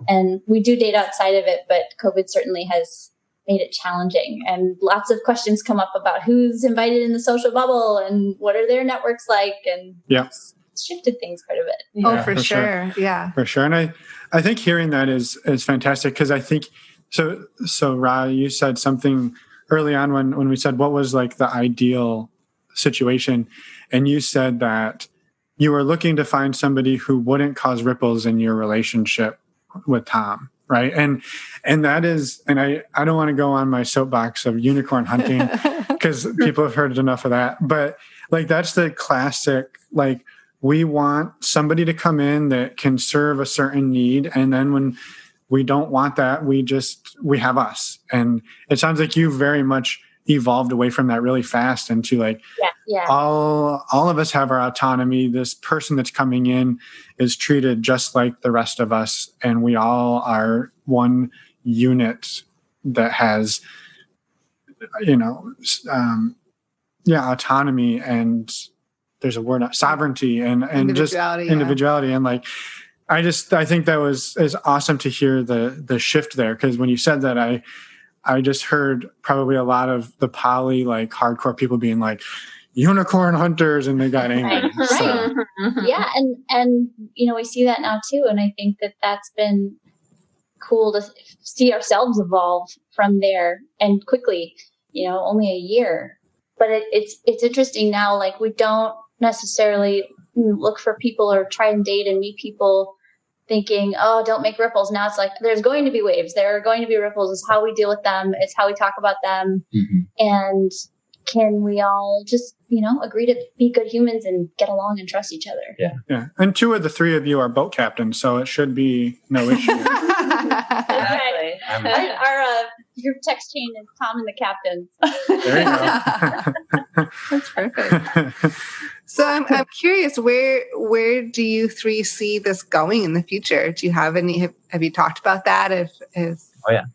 And we do date outside of it, but COVID certainly has made it challenging. And lots of questions come up about who's invited in the social bubble and what are their networks like. And it's shifted things quite a bit. Yeah, for sure. Yeah. For sure. And I think hearing that is fantastic, because I think, so Rah, you said something early on when we said what was like the ideal situation, and you said that you were looking to find somebody who wouldn't cause ripples in your relationship with Tom, right? And that is, and I don't want to go on my soapbox of unicorn hunting because people have heard enough of that, but like that's the classic like we want somebody to come in that can serve a certain need. And then when we don't want that, we have us. And it sounds like you very much evolved away from that really fast into like, all of us have our autonomy. This person that's coming in is treated just like the rest of us. And we all are one unit that has, autonomy, and there's a word, sovereignty and just individuality. And like, I think that is awesome to hear the shift there. Cause when you said that, I just heard probably a lot of the poly, like hardcore people being like unicorn hunters, and they got angry. Right. So. Yeah. And, we see that now too. And I think that that's been cool to see ourselves evolve from there, and quickly, only a year. But it's interesting now, like we don't necessarily look for people or try and date and meet people thinking, oh, don't make ripples. Now it's like, there's going to be waves. There are going to be ripples. It's how we deal with them. It's how we talk about them. Mm-hmm. And can we all just, agree to be good humans and get along and trust each other? Yeah. Yeah. And 2 of the 3 of you are boat captains, so it should be no issue. Exactly. Our group text chain is Tom and the captains. There you go. That's perfect. So I'm curious, where do you 3 see this going in the future? Do you have any? Have you talked about that? Oh yeah.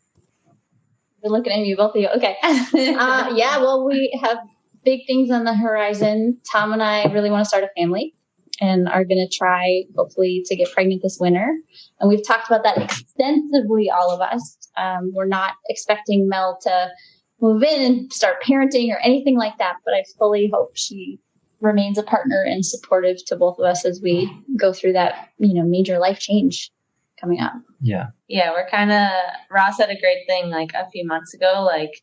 You're looking at me, both of you. Okay. Yeah. Well, we have big things on the horizon. Tom and I really want to start a family, and are going to try, hopefully, to get pregnant this winter. And we've talked about that extensively, all of us. We're not expecting Mel to move in and start parenting or anything like that, but I fully hope she remains a partner and supportive to both of us as we go through that, major life change coming up. Yeah. Yeah, we're kind of, Rah said a great thing like a few months ago, like,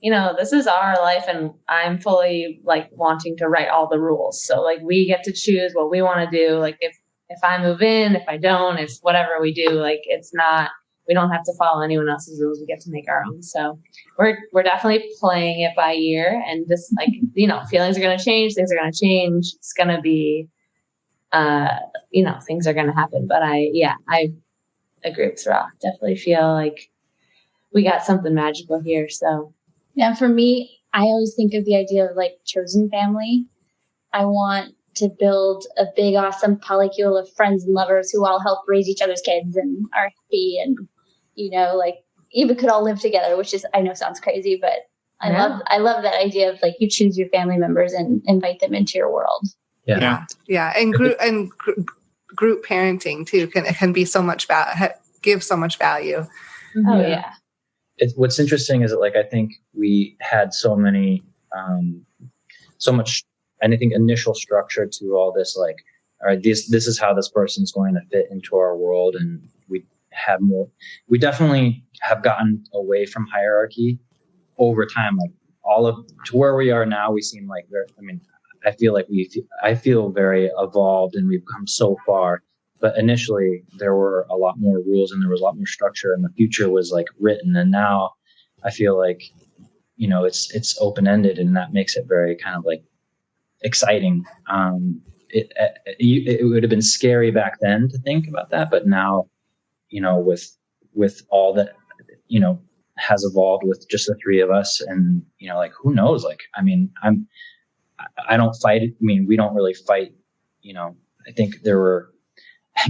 this is our life, and I'm fully like wanting to write all the rules. So like we get to choose what we want to do. Like if I move in, if I don't, if whatever we do, like it's not, we don't have to follow anyone else's rules. We get to make our own. So we're definitely playing it by ear, and just like, feelings are going to change. Things are going to change. It's going to be, things are going to happen. But I agree with Rah. Definitely feel like we got something magical here. So yeah, for me, I always think of the idea of like chosen family. I want to build a big, awesome polycule of friends and lovers who all help raise each other's kids and are happy, and like even could all live together, which is, I know sounds crazy, but I love that idea of like you choose your family members and invite them into your world. Yeah. And group parenting too can be so much give so much value. Mm-hmm. Oh yeah. What's interesting is that like I think we had so much, I think, initial structure to all this. Like, all right, this is how this person's going to fit into our world, and we have more. We definitely have gotten away from hierarchy over time. Like to where we are now, we seem like I feel like I feel very evolved, and we've come so far. But initially, there were a lot more rules, and there was a lot more structure, and the future was like written. And now, I feel like, it's open ended, and that makes it very kind of like exciting. It would have been scary back then to think about that, but now, with all that, has evolved with just the 3 of us, and like who knows? Like, I don't fight. We don't really fight. I think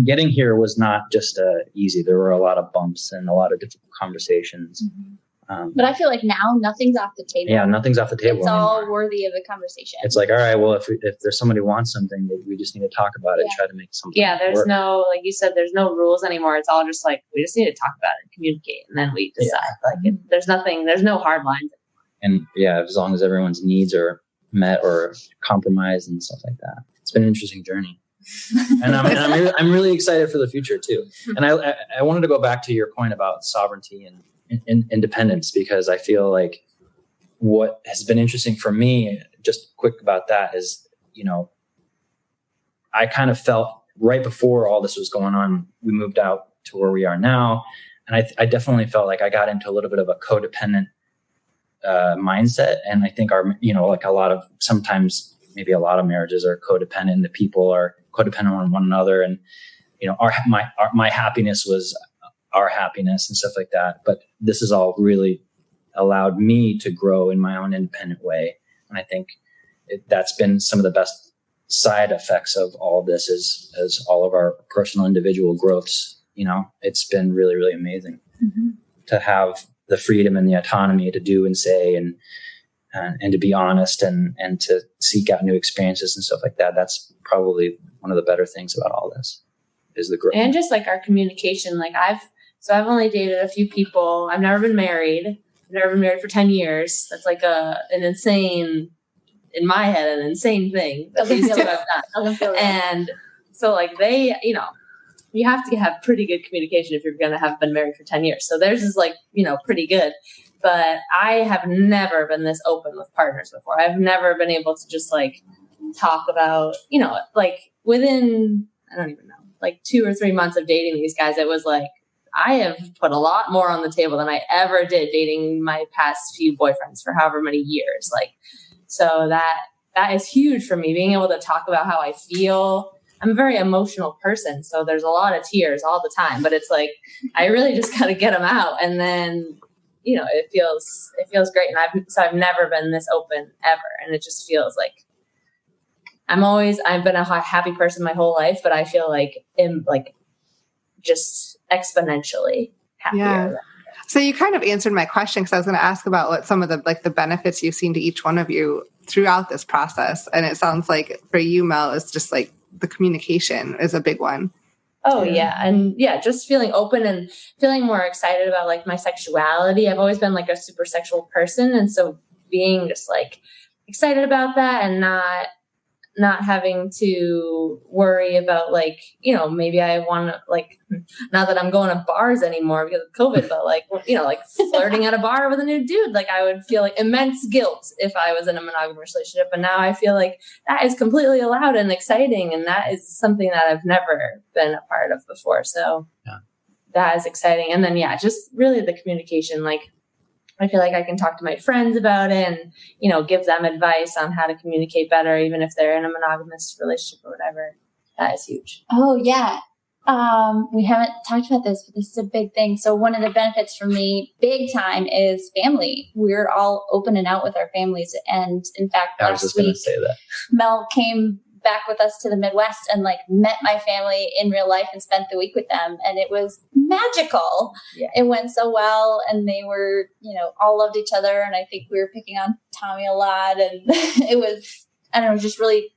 getting here was not just easy. There were a lot of bumps and a lot of difficult conversations. Mm-hmm. But I feel like now nothing's off the table. Yeah, nothing's off the table. It's all worthy of a conversation. It's like, all right, well, if there's somebody who wants something, we just need to talk about it and try to make something there's work. no, like you said, there's no rules anymore. It's all just like, we just need to talk about it and communicate, and then we decide. There's no hard lines. And as long as everyone's needs are met or compromised and stuff like that. It's been an interesting journey. And I'm really excited for the future too. And I wanted to go back to your point about sovereignty and independence, because I feel like what has been interesting for me, just quick about that, is, I kind of felt right before all this was going on, we moved out to where we are now. And I definitely felt like I got into a little bit of a codependent mindset. And I think sometimes maybe a lot of marriages are codependent. The people are codependent on one another. And, my happiness was our happiness and stuff like that. But this has all really allowed me to grow in my own independent way. And I think that's been some of the best side effects of all of this as all of our personal individual growths. It's been really, really amazing to have the freedom and the autonomy to do and say and to be honest and to seek out new experiences and stuff like that. That's probably one of the better things about all this is the growth. And just like our communication. Like I've only dated a few people. I've never been married. I've never been married for 10 years. That's like an insane, in my head, an insane thing that these two have done. And so like they, you have to have pretty good communication if you're going to have been married for 10 years. So theirs is like, pretty good. But I have never been this open with partners before. I've never been able to just like talk about, like within, I don't even know, like 2 or 3 months of dating these guys, it was like, I have put a lot more on the table than I ever did dating my past few boyfriends for however many years. Like, so that is huge for me, being able to talk about how I feel. I'm a very emotional person, so there's a lot of tears all the time, but it's like, I really just got to get them out. And then, it feels great. And I've never been this open ever. And it just feels like I've been a happy person my whole life, but I feel like just exponentially happier. Yeah. So you kind of answered my question, because I was going to ask about what some of the benefits you've seen to each one of you throughout this process. And it sounds like for you, Mel, it's just like the communication is a big one. Oh yeah. And yeah, just feeling open and feeling more excited about like my sexuality. I've always been like a super sexual person. And so being just like excited about that and not having to worry about like, maybe I want to like, not that I'm going to bars anymore because of COVID, but like, like flirting at a bar with a new dude, like I would feel like immense guilt if I was in a monogamous relationship. But now I feel like that is completely allowed and exciting. And that is something that I've never been a part of before. So that is exciting. And then, just really the communication, like, I feel like I can talk to my friends about it and, give them advice on how to communicate better, even if they're in a monogamous relationship or whatever. That is huge. Oh, yeah. We haven't talked about this, but this is a big thing. So one of the benefits for me, big time, is family. We're all open and out with our families. And in fact, I was just going to say that. Mel came back with us to the Midwest and like met my family in real life and spent the week with them. And it was magical. Yeah. It went so well. And they were, all loved each other. And I think we were picking on Tommy a lot. And it was, just really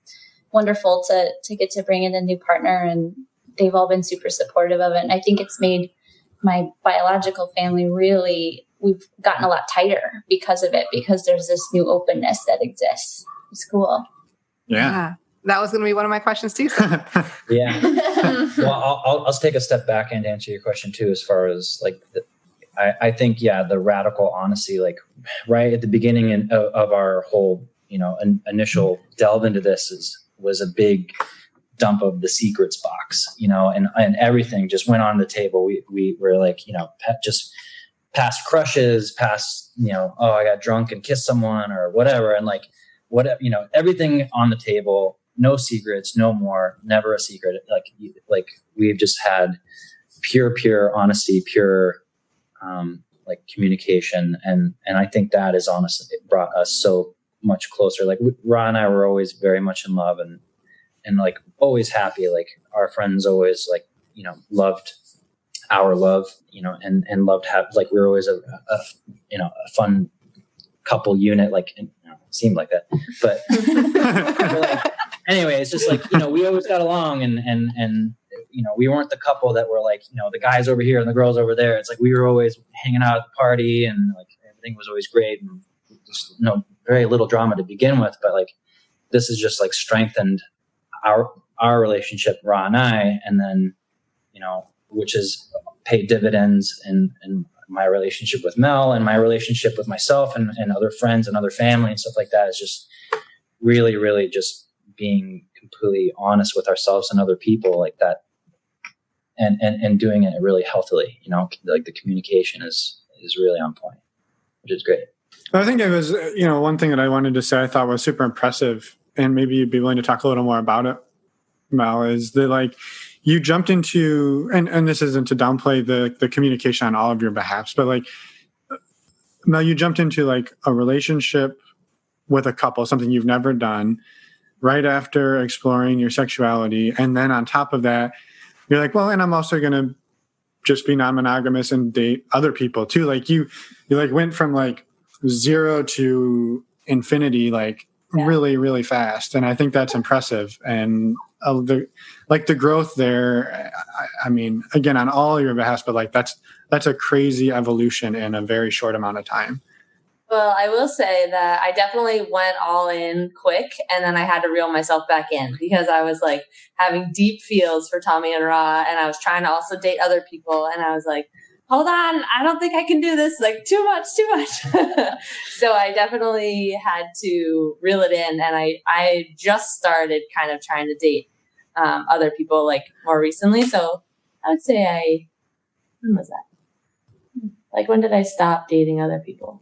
wonderful to get to bring in a new partner. And they've all been super supportive of it. And I think it's made my biological family we've gotten a lot tighter because of it, because there's this new openness that exists. It's cool. Yeah. That was going to be one of my questions too. So. Yeah. Well, I'll take a step back and answer your question too, as far as like, I think, the radical honesty, like right at the beginning of our whole, initial delve into this was a big dump of the secrets box, and everything just went on the table. We were like, just past crushes, past, oh, I got drunk and kissed someone or whatever. And like, whatever, everything on the table. No secrets, no more, never a secret. Like we've just had pure honesty, pure, like communication. And I think that is honestly, it brought us so much closer. Like Rah and I were always very much in love and like always happy. Like our friends always like, loved our love, and loved like we were always a fun couple unit, like, it seemed like that, but like, anyway, it's just like, we always got along and we weren't the couple that were like, the guys over here and the girls over there. It's like, we were always hanging out at the party and like everything was always great and just, very little drama to begin with. But like, this has just like strengthened our relationship, Rah and I, and then, which has paid dividends in my relationship with Mel and my relationship with myself and other friends and other family and stuff like that. Is just really, really just being completely honest with ourselves and other people like that, and doing it really healthily. Like the communication is really on point, which is great. I think it was, one thing that I wanted to say I thought was super impressive, and maybe you'd be willing to talk a little more about it, Mel, is that like you jumped into, and this isn't to downplay the communication on all of your behalfs, but like Mel, you jumped into like a relationship with a couple, something you've never done, right after exploring your sexuality. And then on top of that, you're like, well, and I'm also going to just be non-monogamous and date other people too. Like you like went from like 0 to infinity, like really, really fast. And I think that's impressive. And the growth there, I mean, again, on all your behalf, but like that's a crazy evolution in a very short amount of time. Well, I will say that I definitely went all in quick, and then I had to reel myself back in because I was like having deep feels for Tommy and Rah, and I was trying to also date other people, and I was like, hold on, I don't think I can do this, like too much. So I definitely had to reel it in, and I just started kind of trying to date other people like more recently. So I would say when was that? Like, when did I stop dating other people?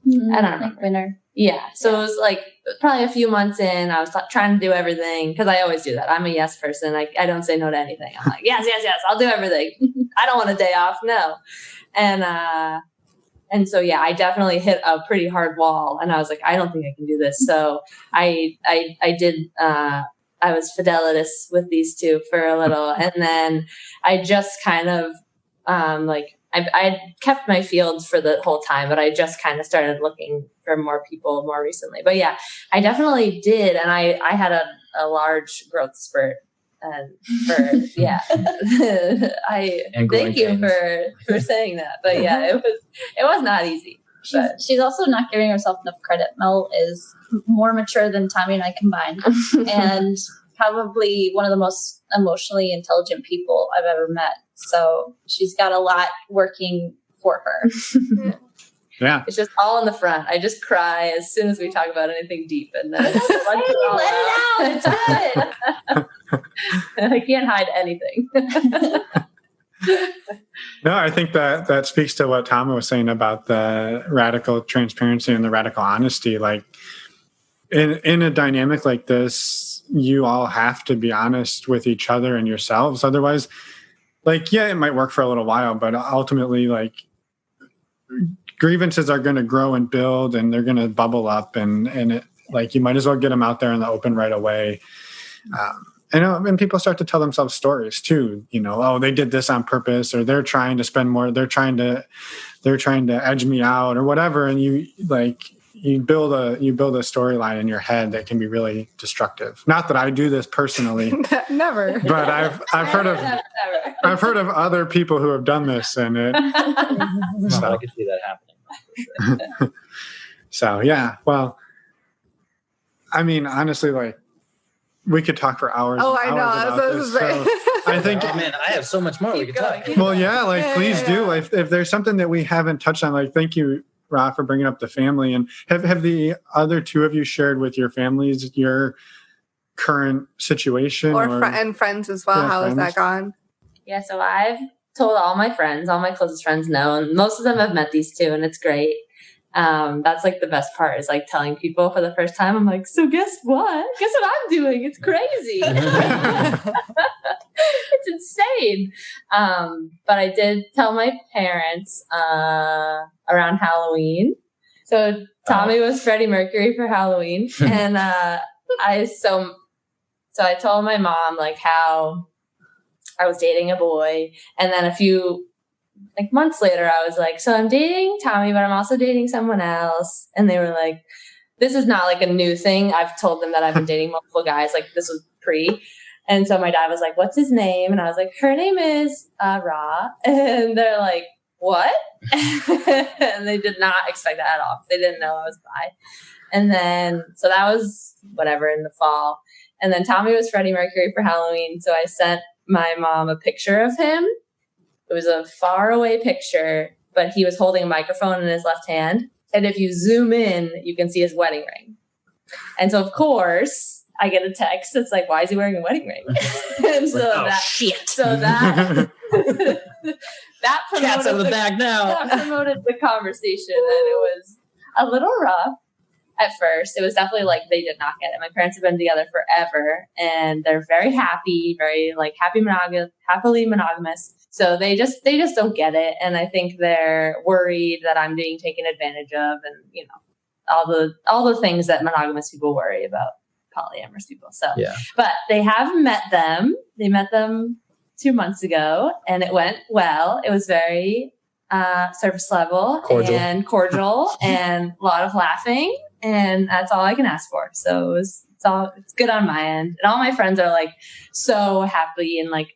I don't know. Like winter. Yeah. So it was like probably a few months in, I was trying to do everything because I always do that. I'm a yes person. I don't say no to anything. I'm like, yes, I'll do everything. I don't want a day off. No. And so, yeah, I definitely hit a pretty hard wall, and I was like, I don't think I can do this. So I was fidelitous with these two for a little. And then I just kind of I kept my fields for the whole time, but I just kind of started looking for more people more recently. But yeah, I definitely did. And I had a large growth spurt. And I thank you for saying that. But yeah, it was not easy. She's also not giving herself enough credit. Mel is more mature than Tommy and I combined. And probably one of the most emotionally intelligent people I've ever met. So she's got a lot working for her. Yeah. It's just all in the front. I just cry as soon as we talk about anything deep. And then let it out. It's good. I can't hide anything. No, I think that speaks to what Tom was saying about the radical transparency and the radical honesty. Like in a dynamic like this, you all have to be honest with each other and yourselves. Otherwise, like, yeah, it might work for a little while, but ultimately, like, grievances are going to grow and build, and they're going to bubble up, and it, like, you might as well get them out there in the open right away. And people start to tell themselves stories too. You know, oh, they did this on purpose, or they're trying to spend more. They're trying to edge me out, or whatever. And you build a storyline in your head that can be really destructive. Not that I do this personally, never. But I've heard of other people who have done this, and it. So I could see that happening. For sure. So yeah, well, I mean, honestly, like we could talk for hours. Oh, I know. So I think. Oh man, I have so much more we could talk. Well, yeah, like please do. If there's something that we haven't touched on, like thank you, Rah, for bringing up the family. And have the other two of you shared with your families your current situation? And friends as well? Yeah, how has that gone? Yeah, so I've told all my closest friends know, and most of them have met these two, and it's great. That's like the best part is like telling people for the first time. I'm like, so guess what? Guess what I'm doing? It's crazy. It's insane. But I did tell my parents around Halloween. So Tommy was Freddie Mercury for Halloween, and I told my mom like how I was dating a boy, and then a few months later, I was like, so I'm dating Tommy, but I'm also dating someone else. And they were like, this is not like a new thing. I've told them that I've been dating multiple guys. Like this was pre. And so my dad was like, what's his name? And I was like, her name is Rah. And they're like, what? And they did not expect that at all. They didn't know I was bi. And then, so that was whatever in the fall. And then Tommy was Freddie Mercury for Halloween. So I sent my mom a picture of him. It was a far away picture, but he was holding a microphone in his left hand. And if you zoom in, you can see his wedding ring. And so, of course, I get a text that's like, why is he wearing a wedding ring? And so that promoted Cat's out of the bag now. That promoted the conversation, and it was a little rough. at first. It was definitely like they did not get it. My parents have been together forever, and they're very happy, very like happily monogamous. So they just don't get it, and I think they're worried that I'm being taken advantage of, and you know, all the things that monogamous people worry about polyamorous people. So, but they have met them. They met them 2 months ago, and it went well. It was very surface level and cordial and a lot of laughing, and that's all I can ask for. So it's good on my end, and all my friends are like so happy and like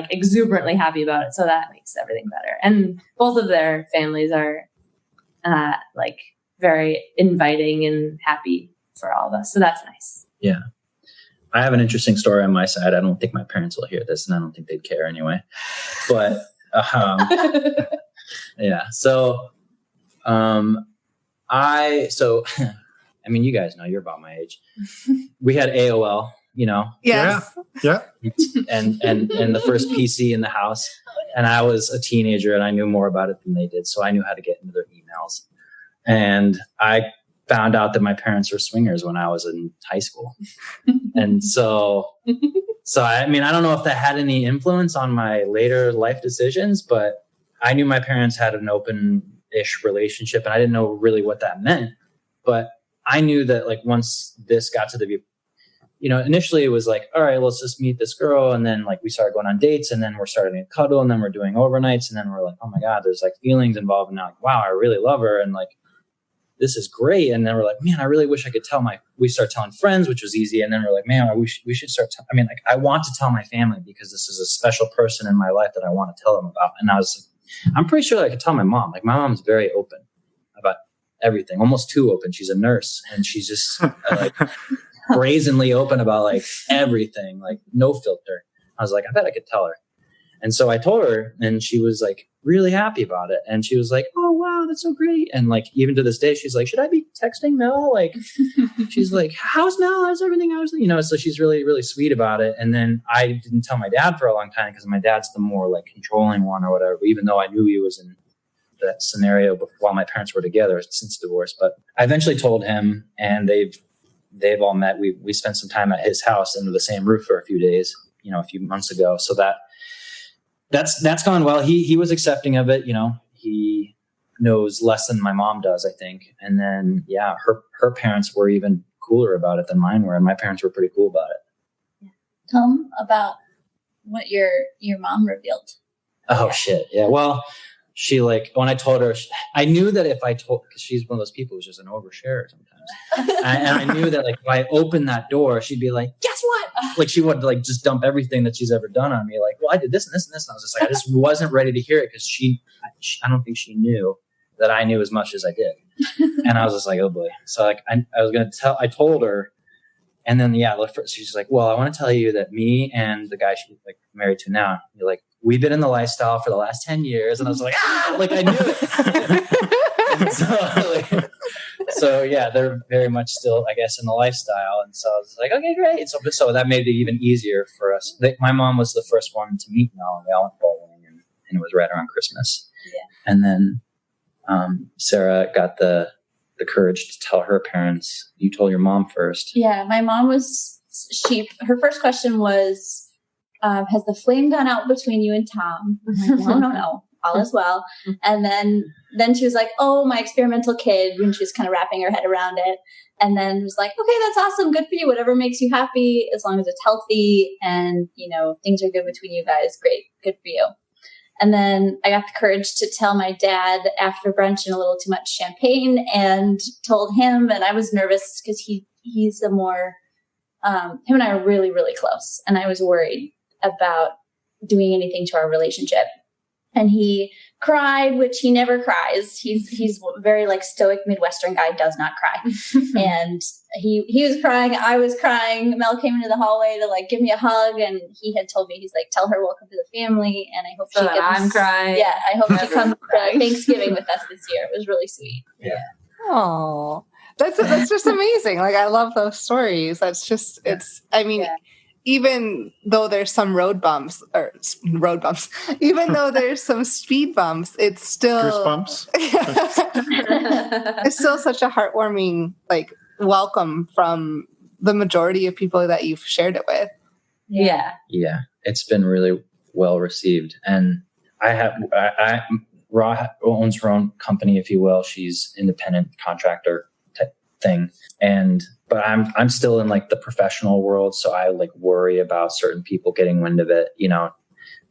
exuberantly happy about it. So that makes everything better. And both of their families are like very inviting and happy for all of us. So that's nice. Yeah. I have an interesting story on my side. I don't think my parents will hear this, and I don't think they'd care anyway. But yeah. So I mean, you guys know, you're about my age. We had AOL, you know. Yes. Yeah. And the first PC in the house. And I was a teenager, and I knew more about it than they did. So I knew how to get into their emails. And I found out that my parents were swingers when I was in high school. And so I mean, I don't know if that had any influence on my later life decisions, but I knew my parents had an open-ish relationship, and I didn't know really what that meant. But I knew that like once this got to the, you know, initially it was like, all right, let's just meet this girl. And then like we started going on dates, and then we're starting to cuddle, and then we're doing overnights. And then we're like, oh my God, there's like feelings involved. And now like, wow, I really love her. And like, this is great. And then we're like, man, I really wish I could tell we start telling friends, which was easy. And then we're like, man, we should start. I want to tell my family because this is a special person in my life that I want to tell them about. And I'm pretty sure I could tell my mom. Like my mom's very open about everything, almost too open. She's a nurse, and she's just like brazenly open about like everything, like no filter. I was like, I bet I could tell her. And so I told her, and she was like really happy about it. And she was like, oh, wow, that's so great. And like, even to this day, she's like, should I be texting Mel? Like, she's like, how's Mel? How's everything? You know, so she's really, really sweet about it. And then I didn't tell my dad for a long time because my dad's the more like controlling one or whatever, even though I knew he was in that scenario while my parents were together since divorce. But I eventually told him, and they've all met. We spent some time at his house under the same roof for a few days, you know, a few months ago. So that's gone well. He was accepting of it. You know, he knows less than my mom does, I think. And then, yeah, her parents were even cooler about it than mine were. And my parents were pretty cool about it. Tell them about what your mom revealed. Oh, shit. Yeah. Well, she like, when I told her, I knew that if I told, because she's one of those people who's just an oversharer sometimes. and I knew that like, if I opened that door, she'd be like, guess what? Like she would like just dump everything that she's ever done on me. Like, well, I did this and this and this. And I was just like, I just wasn't ready to hear it because I don't think she knew that I knew as much as I did. And I was just like, oh boy. So like, I was going to I told her. And then, yeah, she's like, well, I want to tell you that me and the guy she's like married to now, you're like, we've been in the lifestyle for the last 10 years. And I was like, like I knew it. so yeah, they're very much still, I guess, in the lifestyle. And so I was like, okay, great. So that made it even easier for us. My mom was the first one to meet Mel, and we all went bowling, and it was right around Christmas. Yeah. And then Sarah got the courage to tell her parents. You told your mom first. Yeah, my mom her first question was, has the flame gone out between you and Tom? I'm like, no, all is well. And then she was like, oh, my experimental kid, when she was kind of wrapping her head around it. And then was like, okay, that's awesome. Good for you. Whatever makes you happy, as long as it's healthy and, you know, things are good between you guys. Great. Good for you. And then I got the courage to tell my dad after brunch and a little too much champagne, and told him. And I was nervous because he's a more, him and I are really, really close. And I was worried about doing anything to our relationship. And he cried, which he never cries. He's very like stoic Midwestern guy, does not cry. And he was crying. I was crying. Mel came into the hallway to like give me a hug, and he had told me, he's like, tell her welcome to the family. And I hope she comes. I'm crying. Yeah, I hope she comes to Thanksgiving with us this year. It was really sweet. Yeah. Oh, that's just amazing. Like I love those stories. That's just even though there's some road bumps, even though there's some speed bumps, it's still goosebumps. It's still such a heartwarming like welcome from the majority of people that you've shared it with. Yeah. Yeah, it's been really well received. And Rah owns her own company, if you will. She's independent contractor type thing. But I'm still in like the professional world. So I like worry about certain people getting wind of it,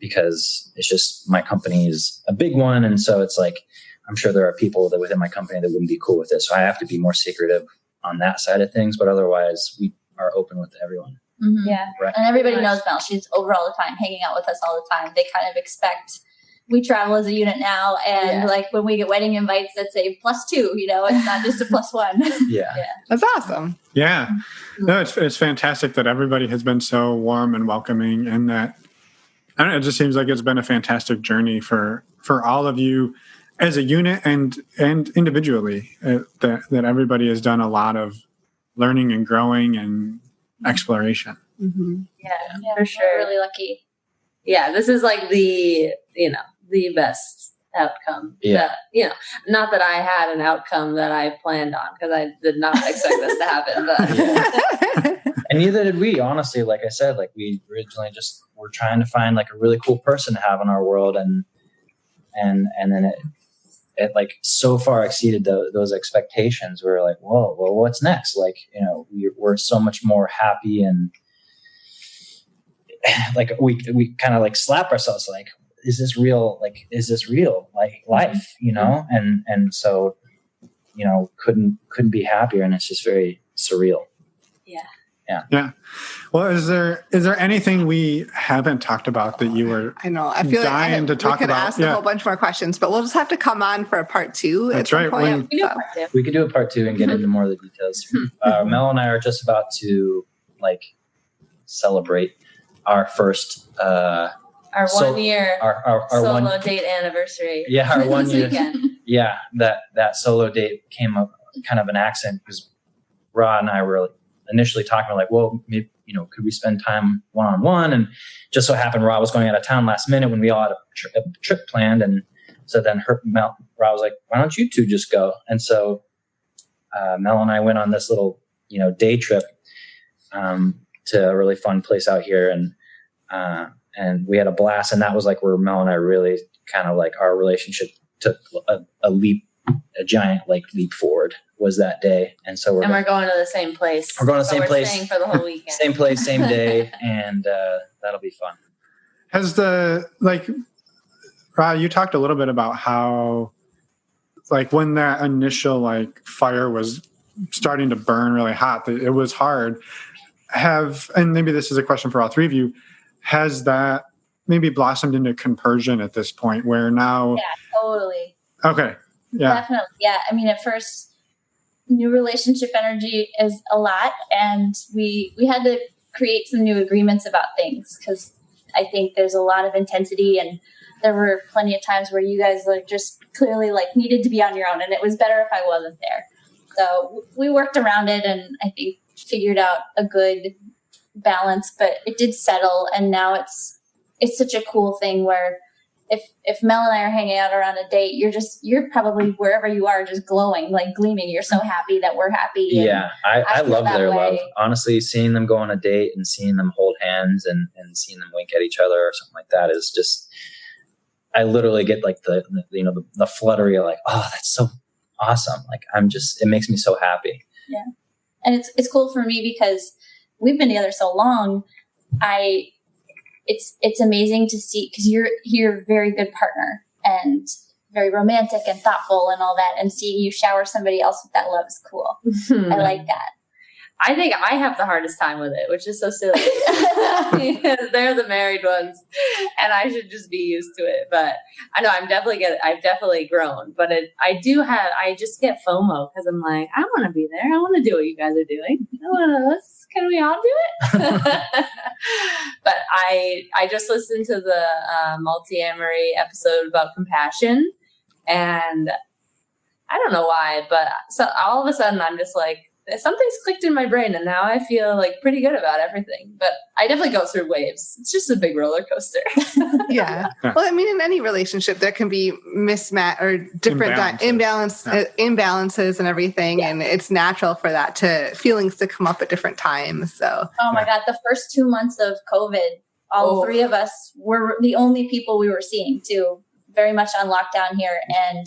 because it's just, my company is a big one. And so it's like, I'm sure there are people that within my company that wouldn't be cool with it. So I have to be more secretive on that side of things. But otherwise, we are open with everyone. Mm-hmm. Yeah. Right. And everybody knows Mel. She's over all the time, hanging out with us all the time. They kind of expect we travel as a unit now. And like when we get wedding invites that say +2, it's not just a +1. Yeah. That's awesome. Yeah. No, it's fantastic that everybody has been so warm and welcoming, and that, I don't know, it just seems like it's been a fantastic journey for all of you as a unit and individually, that everybody has done a lot of learning and growing and exploration. Mm-hmm. Yeah, for sure. We're really lucky. Yeah, this is like the best outcome. Yeah. Not that I had an outcome that I planned on, because I did not expect this to happen. But And neither did we, honestly. Like I said, like we originally just were trying to find like a really cool person to have in our world, and then it like so far exceeded those expectations. We were like, whoa, well, what's next? Like, we're so much more happy, and like we kind of like slap ourselves like, is this real? Like, is this real? Like life, and so, couldn't be happier. And it's just very surreal. Yeah. Well, is there anything we haven't talked about that you were I know. I feel dying to talk we could about? ask a whole bunch more questions, but we'll just have to come on for a part 2. That's right. We could do a part 2 and get into more of the details. Mel and I are just about to like celebrate our first our 1 year our solo date anniversary. Yeah, our 1 year. Weekend. Yeah, that solo date came up kind of an accident, because Rah and I were initially talking like, well, maybe, could we spend time one-on-one? And just so happened Rah was going out of town last minute when we all had a trip planned. And so then Rah was like, why don't you two just go? And so Mel and I went on this little, day trip to a really fun place out here. And we had a blast. And that was like where Mel and I really kind of like our relationship took a giant like leap forward, was that day. And so we're going to the same place. We're going to the same place. Staying for the whole weekend. Same place, same day. And that'll be fun. Has Rah, you talked a little bit about how like when that initial like fire was starting to burn really hot, it was hard. And maybe this is a question for all three of you, has that maybe blossomed into compersion at this point where now? Yeah, totally. Okay. Yeah. Definitely. Yeah. I mean, at first, new relationship energy is a lot, and we had to create some new agreements about things, because I think there's a lot of intensity, and there were plenty of times where you guys like just clearly like needed to be on your own, and it was better if I wasn't there. So we worked around it, and I think figured out a good balance, but it did settle, and now it's such a cool thing where if Mel and I are hanging out around a date, you're probably wherever you are just glowing, like gleaming. You're so happy that we're happy. Yeah, I love their love. Honestly, seeing them go on a date and seeing them hold hands and seeing them wink at each other or something like that is just, I literally get like the fluttery of like, oh, that's so awesome. Like it makes me so happy. Yeah. And it's cool for me because we've been together so long. It's amazing to see, because you're a very good partner and very romantic and thoughtful and all that, and seeing you shower somebody else with that love is cool. I like that. I think I have the hardest time with it, which is so silly. They're the married ones, and I should just be used to it. But I know I've definitely grown. But I just get FOMO because I'm like, I want to be there. I want to do what you guys are doing. Can we all do it? But I just listened to the multi-amory episode about compassion, and I don't know why, but so all of a sudden I'm just like something's clicked in my brain, and now I feel like pretty good about everything. But I definitely go through waves. It's just a big roller coaster. Yeah. Well, I mean, in any relationship, there can be mismatch or different imbalances and everything. Yeah. And it's natural for that feelings to come up at different times. So, oh my God, the first 2 months of COVID, all three of us were the only people we were seeing too, very much on lockdown here. And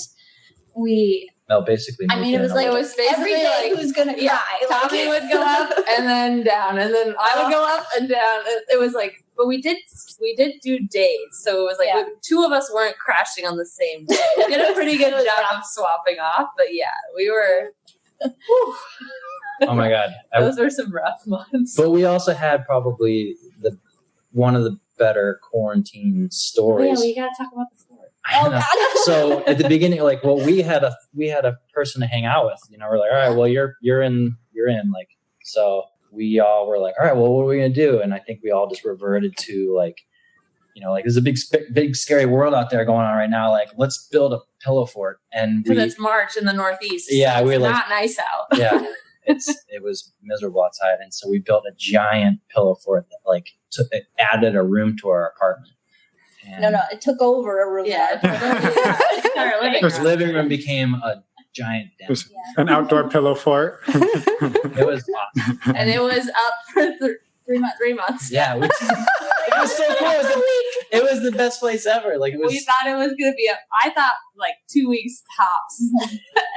Mel basically. I mean, it was basically every day who's gonna cry. Tommy would go up and then down, and then I would go up and down. It was like, but we did do days, so it was like two of us weren't crashing on the same day. We did a pretty good job of swapping off, but yeah, we were. Oh my God, those were some rough months. But we also had probably one of the better quarantine stories. Oh, yeah, we gotta talk about the fort. Oh God! So at the beginning, like, well, we had a person to hang out with. You know, we're like, all right, well, you're in, like, so we all were like, all right, well, what are we gonna do? And I think we all just reverted to like, you know, like there's a big scary world out there going on right now. Like, let's build a pillow fort. And because it's March in the Northeast. Yeah, so we were like, not nice out. Yeah, it was miserable outside, and so we built a giant pillow fort that it added a room to our apartment. And no, it took over a room. Yeah, our living room became a giant den. It was an outdoor pillow fort. It was awesome. And it was up for 3 months. 3 months. Yeah, it was so cool. It was the best place ever. Like, it was. We thought it was going to be up. I thought like 2 weeks tops,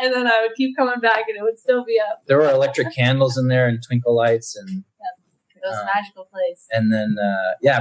and then I would keep coming back, and it would still be up. There were electric candles in there and twinkle lights, and it was a magical place. And then,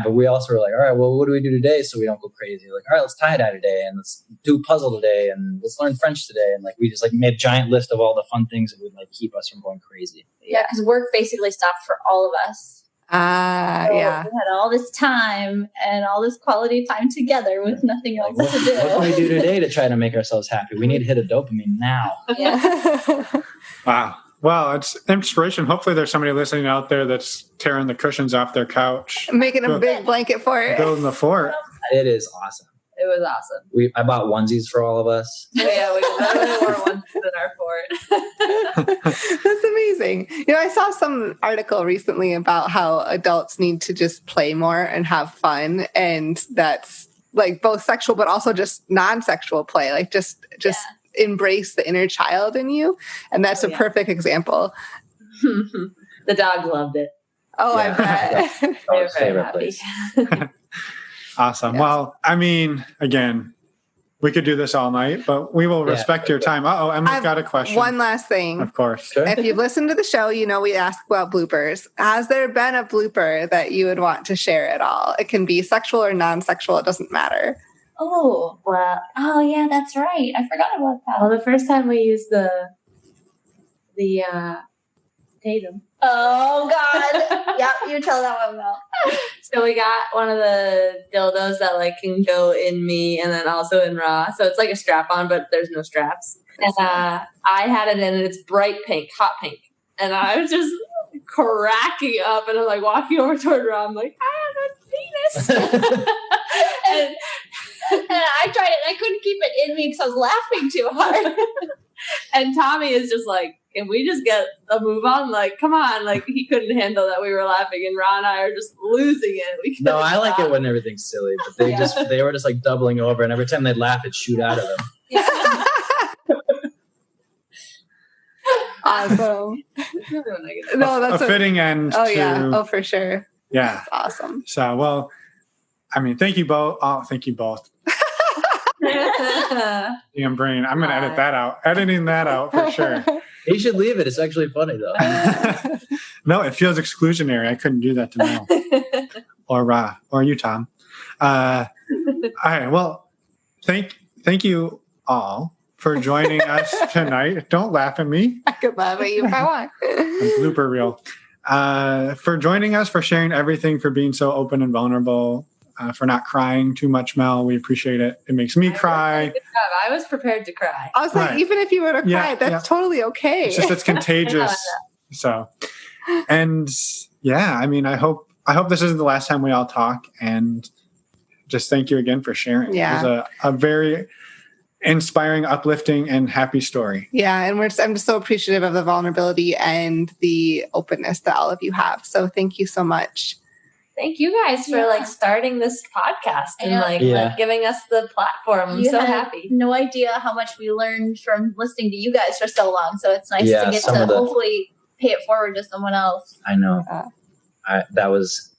but we also were like, all right, well, what do we do today so we don't go crazy? Like, all right, let's tie-dye today, and let's do a puzzle today, and let's learn French today. And like, we just like made a giant list of all the fun things that would like keep us from going crazy. Yeah, because work basically stopped for all of us. Yeah. We had all this time and all this quality time together with nothing else to do. What can we do today to try to make ourselves happy? We need to hit a dopamine now. Yeah. Wow. Well, it's inspiration. Hopefully there's somebody listening out there that's tearing the cushions off their couch. Making a big blanket fort. Building the fort. It is awesome. It was awesome. I bought onesies for all of us. Yeah, we literally wore onesies in our fort. That's amazing. You know, I saw some article recently about how adults need to just play more and have fun. And that's like both sexual, but also just non-sexual play. Like just embrace the inner child in you. And that's a perfect example. The dog loved it. Oh, yeah. I bet. Our favorite place. Awesome. Yes. Well, I mean, again, we could do this all night, but we will respect your time. Emily's got a question. One last thing. Of course. Sure. If you've listened to the show, you know we ask about bloopers. Has there been a blooper that you would want to share at all? It can be sexual or non-sexual. It doesn't matter. Oh, well. Oh, yeah, that's right. I forgot about that. Well, the first time we used the Tatum. Oh, God. Yep, you tell that one, Mel. So we got one of the dildos that like can go in me and then also in Rah. So it's like a strap on, but there's no straps. And I had it in and it's bright pink, hot pink. And I was just cracking up and I'm like walking over toward Rah. I'm like, I have a penis. and I tried it and I couldn't keep it in me because I was laughing too hard. And Tommy is just like, can we just get a move on? Like, come on. Like, he couldn't handle that we were laughing. And Rah and I are just losing it. No, I like it when everything's silly. But they were just like doubling over. And every time they'd laugh, it'd shoot out of them. Yeah. Awesome. No, that's a fitting end. Oh, yeah. Oh, for sure. Yeah. That's awesome. So, well, I mean, thank you both. Oh, thank you both. Damn brain. I'm going to edit that out. Editing that out for sure. You should leave it. It's actually funny, though. No, it feels exclusionary. I couldn't do that to Mel. Or Rah. Or you, Tom. All right. Well, thank you all for joining us tonight. Don't laugh at me. I could laugh at you if I want. Blooper reel. For joining us, for sharing everything, for being so open and vulnerable, for not crying too much, Mel. We appreciate it. It makes me cry. I was prepared to cry. I was like, even if you were to cry, that's totally okay. It's just, it's contagious. So, and yeah, I mean, I hope this isn't the last time we all talk, and just thank you again for sharing. Yeah. It was a very inspiring, uplifting, and happy story. Yeah, and I'm just so appreciative of the vulnerability and the openness that all of you have. So thank you so much. Thank you guys for like starting this podcast and like giving us the platform. I'm so happy. No idea how much we learned from listening to you guys for so long. So it's nice to get to hopefully pay it forward to someone else. I know. I was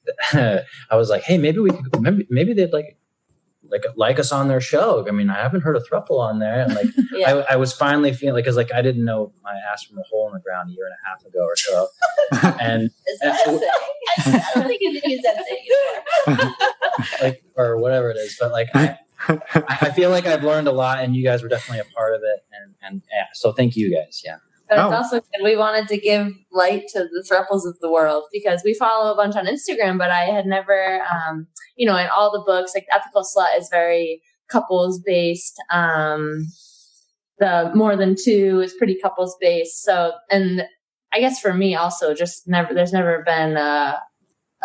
like, hey, maybe they'd like us on their show. I mean, I haven't heard a throuple on there, and like I was finally feeling like, because like I didn't know my ass from a hole in the ground a year and a half ago or so, and I don't think you can use that saying anymore. like or whatever it is, but like I feel like I've learned a lot, and you guys were definitely a part of it, and so thank you guys. Yeah. But it's also good. We wanted to give light to the throuples of the world because we follow a bunch on Instagram, but I had never, in all the books, like Ethical Slut is very couples based. The More Than Two is pretty couples based. So, and I guess for me also, there's never been a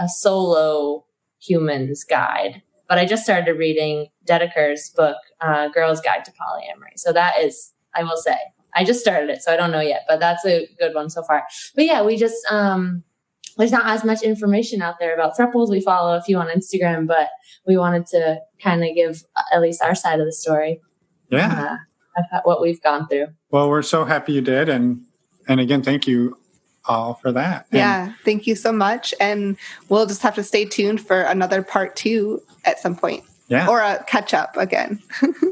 solo humans guide. But I just started reading Dedeker's book, Girl's Guide to Polyamory. So that is, I will say, I just started it, so I don't know yet, but that's a good one so far. But yeah, we just, there's not as much information out there about throuples. We follow a few on Instagram, but we wanted to kind of give at least our side of the story. Yeah. What we've gone through. Well, we're so happy you did. And again, thank you all for that. Yeah. Thank you so much. And we'll just have to stay tuned for another part 2 at some point. Yeah. Or a catch up again.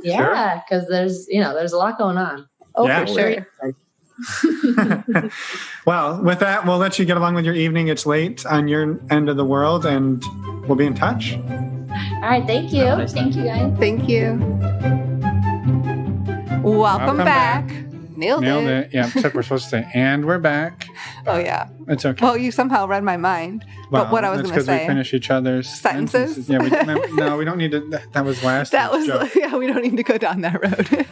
Yeah. Because there's a lot going on. Oh, yeah, for sure. Well, with that, we'll let you get along with your evening. It's late on your end of the world, and we'll be in touch. All right. Thank you. Thank you, guys. Thank you. Welcome back. Nailed it. Yeah, except we're supposed to say, and we're back. Oh, yeah. It's okay. Well, you somehow read my mind. Well, but what I was going to say. Because we finish each other's sentences. Yeah, we don't need to. That was last. Yeah, we don't need to go down that road.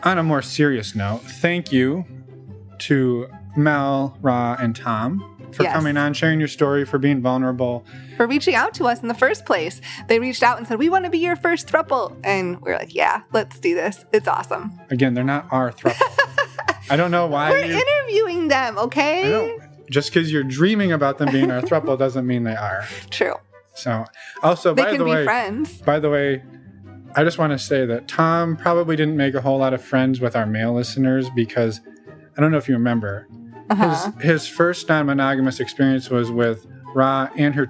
On a more serious note, thank you to Mel, Rah, and Tom for coming on, sharing your story, for being vulnerable. For reaching out to us in the first place. They reached out and said, we want to be your first throuple. And we're like, yeah, let's do this. It's awesome. Again, they're not our throuple. I don't know why. We're interviewing them, okay? Just because you're dreaming about them being our throuple doesn't mean they are. True. So, also, they can be friends. By the way, I just want to say that Tom probably didn't make a whole lot of friends with our male listeners because I don't know if you remember. His first non-monogamous experience was with Rah and her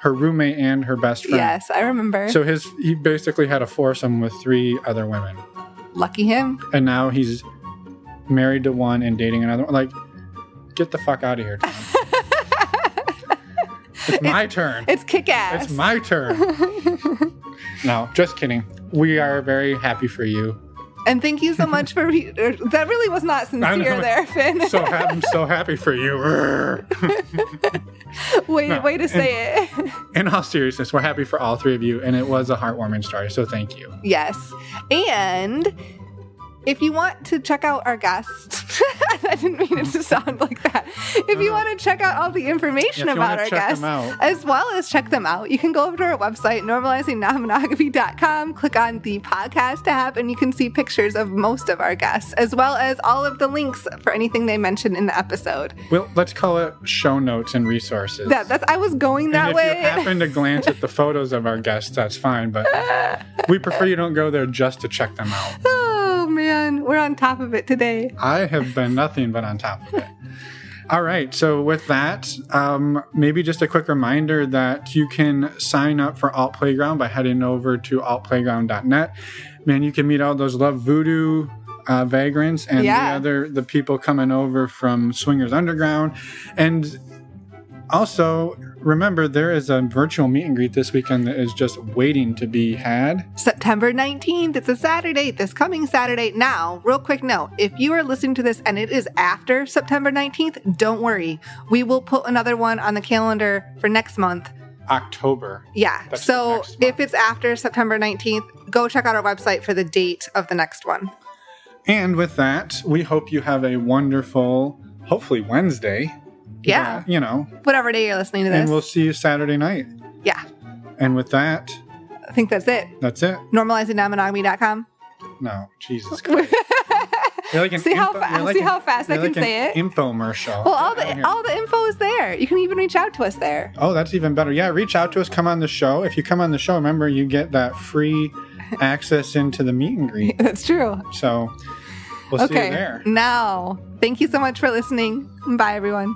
roommate and her best friend. Yes, I remember. So he basically had a foursome with 3 other women. Lucky him. And now he's married to one and dating another one. Like, get the fuck out of here, Tom. It's my turn. It's kick-ass. It's my turn. No, just kidding. We are very happy for you. And thank you so much for... that really was not sincere there, Finn. I'm so happy for you. Way to say it. In all seriousness, we're happy for all 3 of you, and it was a heartwarming story, so thank you. Yes. And if you want to check out our guests... I didn't mean it to sound like that. If you want to check out all the information about our guests, as well as check them out, you can go over to our website, normalizingnonmonogamy.com, click on the podcast tab, and you can see pictures of most of our guests, as well as all of the links for anything they mentioned in the episode. Well, let's call it show notes and resources. I was going that way. If you happen to glance at the photos of our guests, that's fine, but we prefer you don't go there just to check them out. Oh, man. We're on top of it today. I have been nothing but on top of it. All right. So with that, maybe just a quick reminder that you can sign up for Alt Playground by heading over to altplayground.net. Man, you can meet all those Love Voodoo vagrants and the people coming over from Swingers Underground. And also, remember, there is a virtual meet and greet this weekend that is just waiting to be had. September 19th. It's a Saturday, this coming Saturday. Now, real quick note, if you are listening to this and it is after September 19th, don't worry. We will put another one on the calendar for next month. October. Yeah. So if it's after September 19th, go check out our website for the date of the next one. And with that, we hope you have a wonderful, hopefully Wednesday. Yeah. Whatever day you're listening to this. And we'll see you Saturday night. Yeah. And with that, I think that's it. That's it. normalizingnonmonogamy.com. No, Jesus Christ. You're like an see how fast I can say it? Infomercial. Well, all the info is there. You can even reach out to us there. Oh, that's even better. Yeah, reach out to us. Come on the show. If you come on the show, remember you get that free access into the meet and greet. That's true. So we'll see you there. Now, thank you so much for listening. Bye, everyone.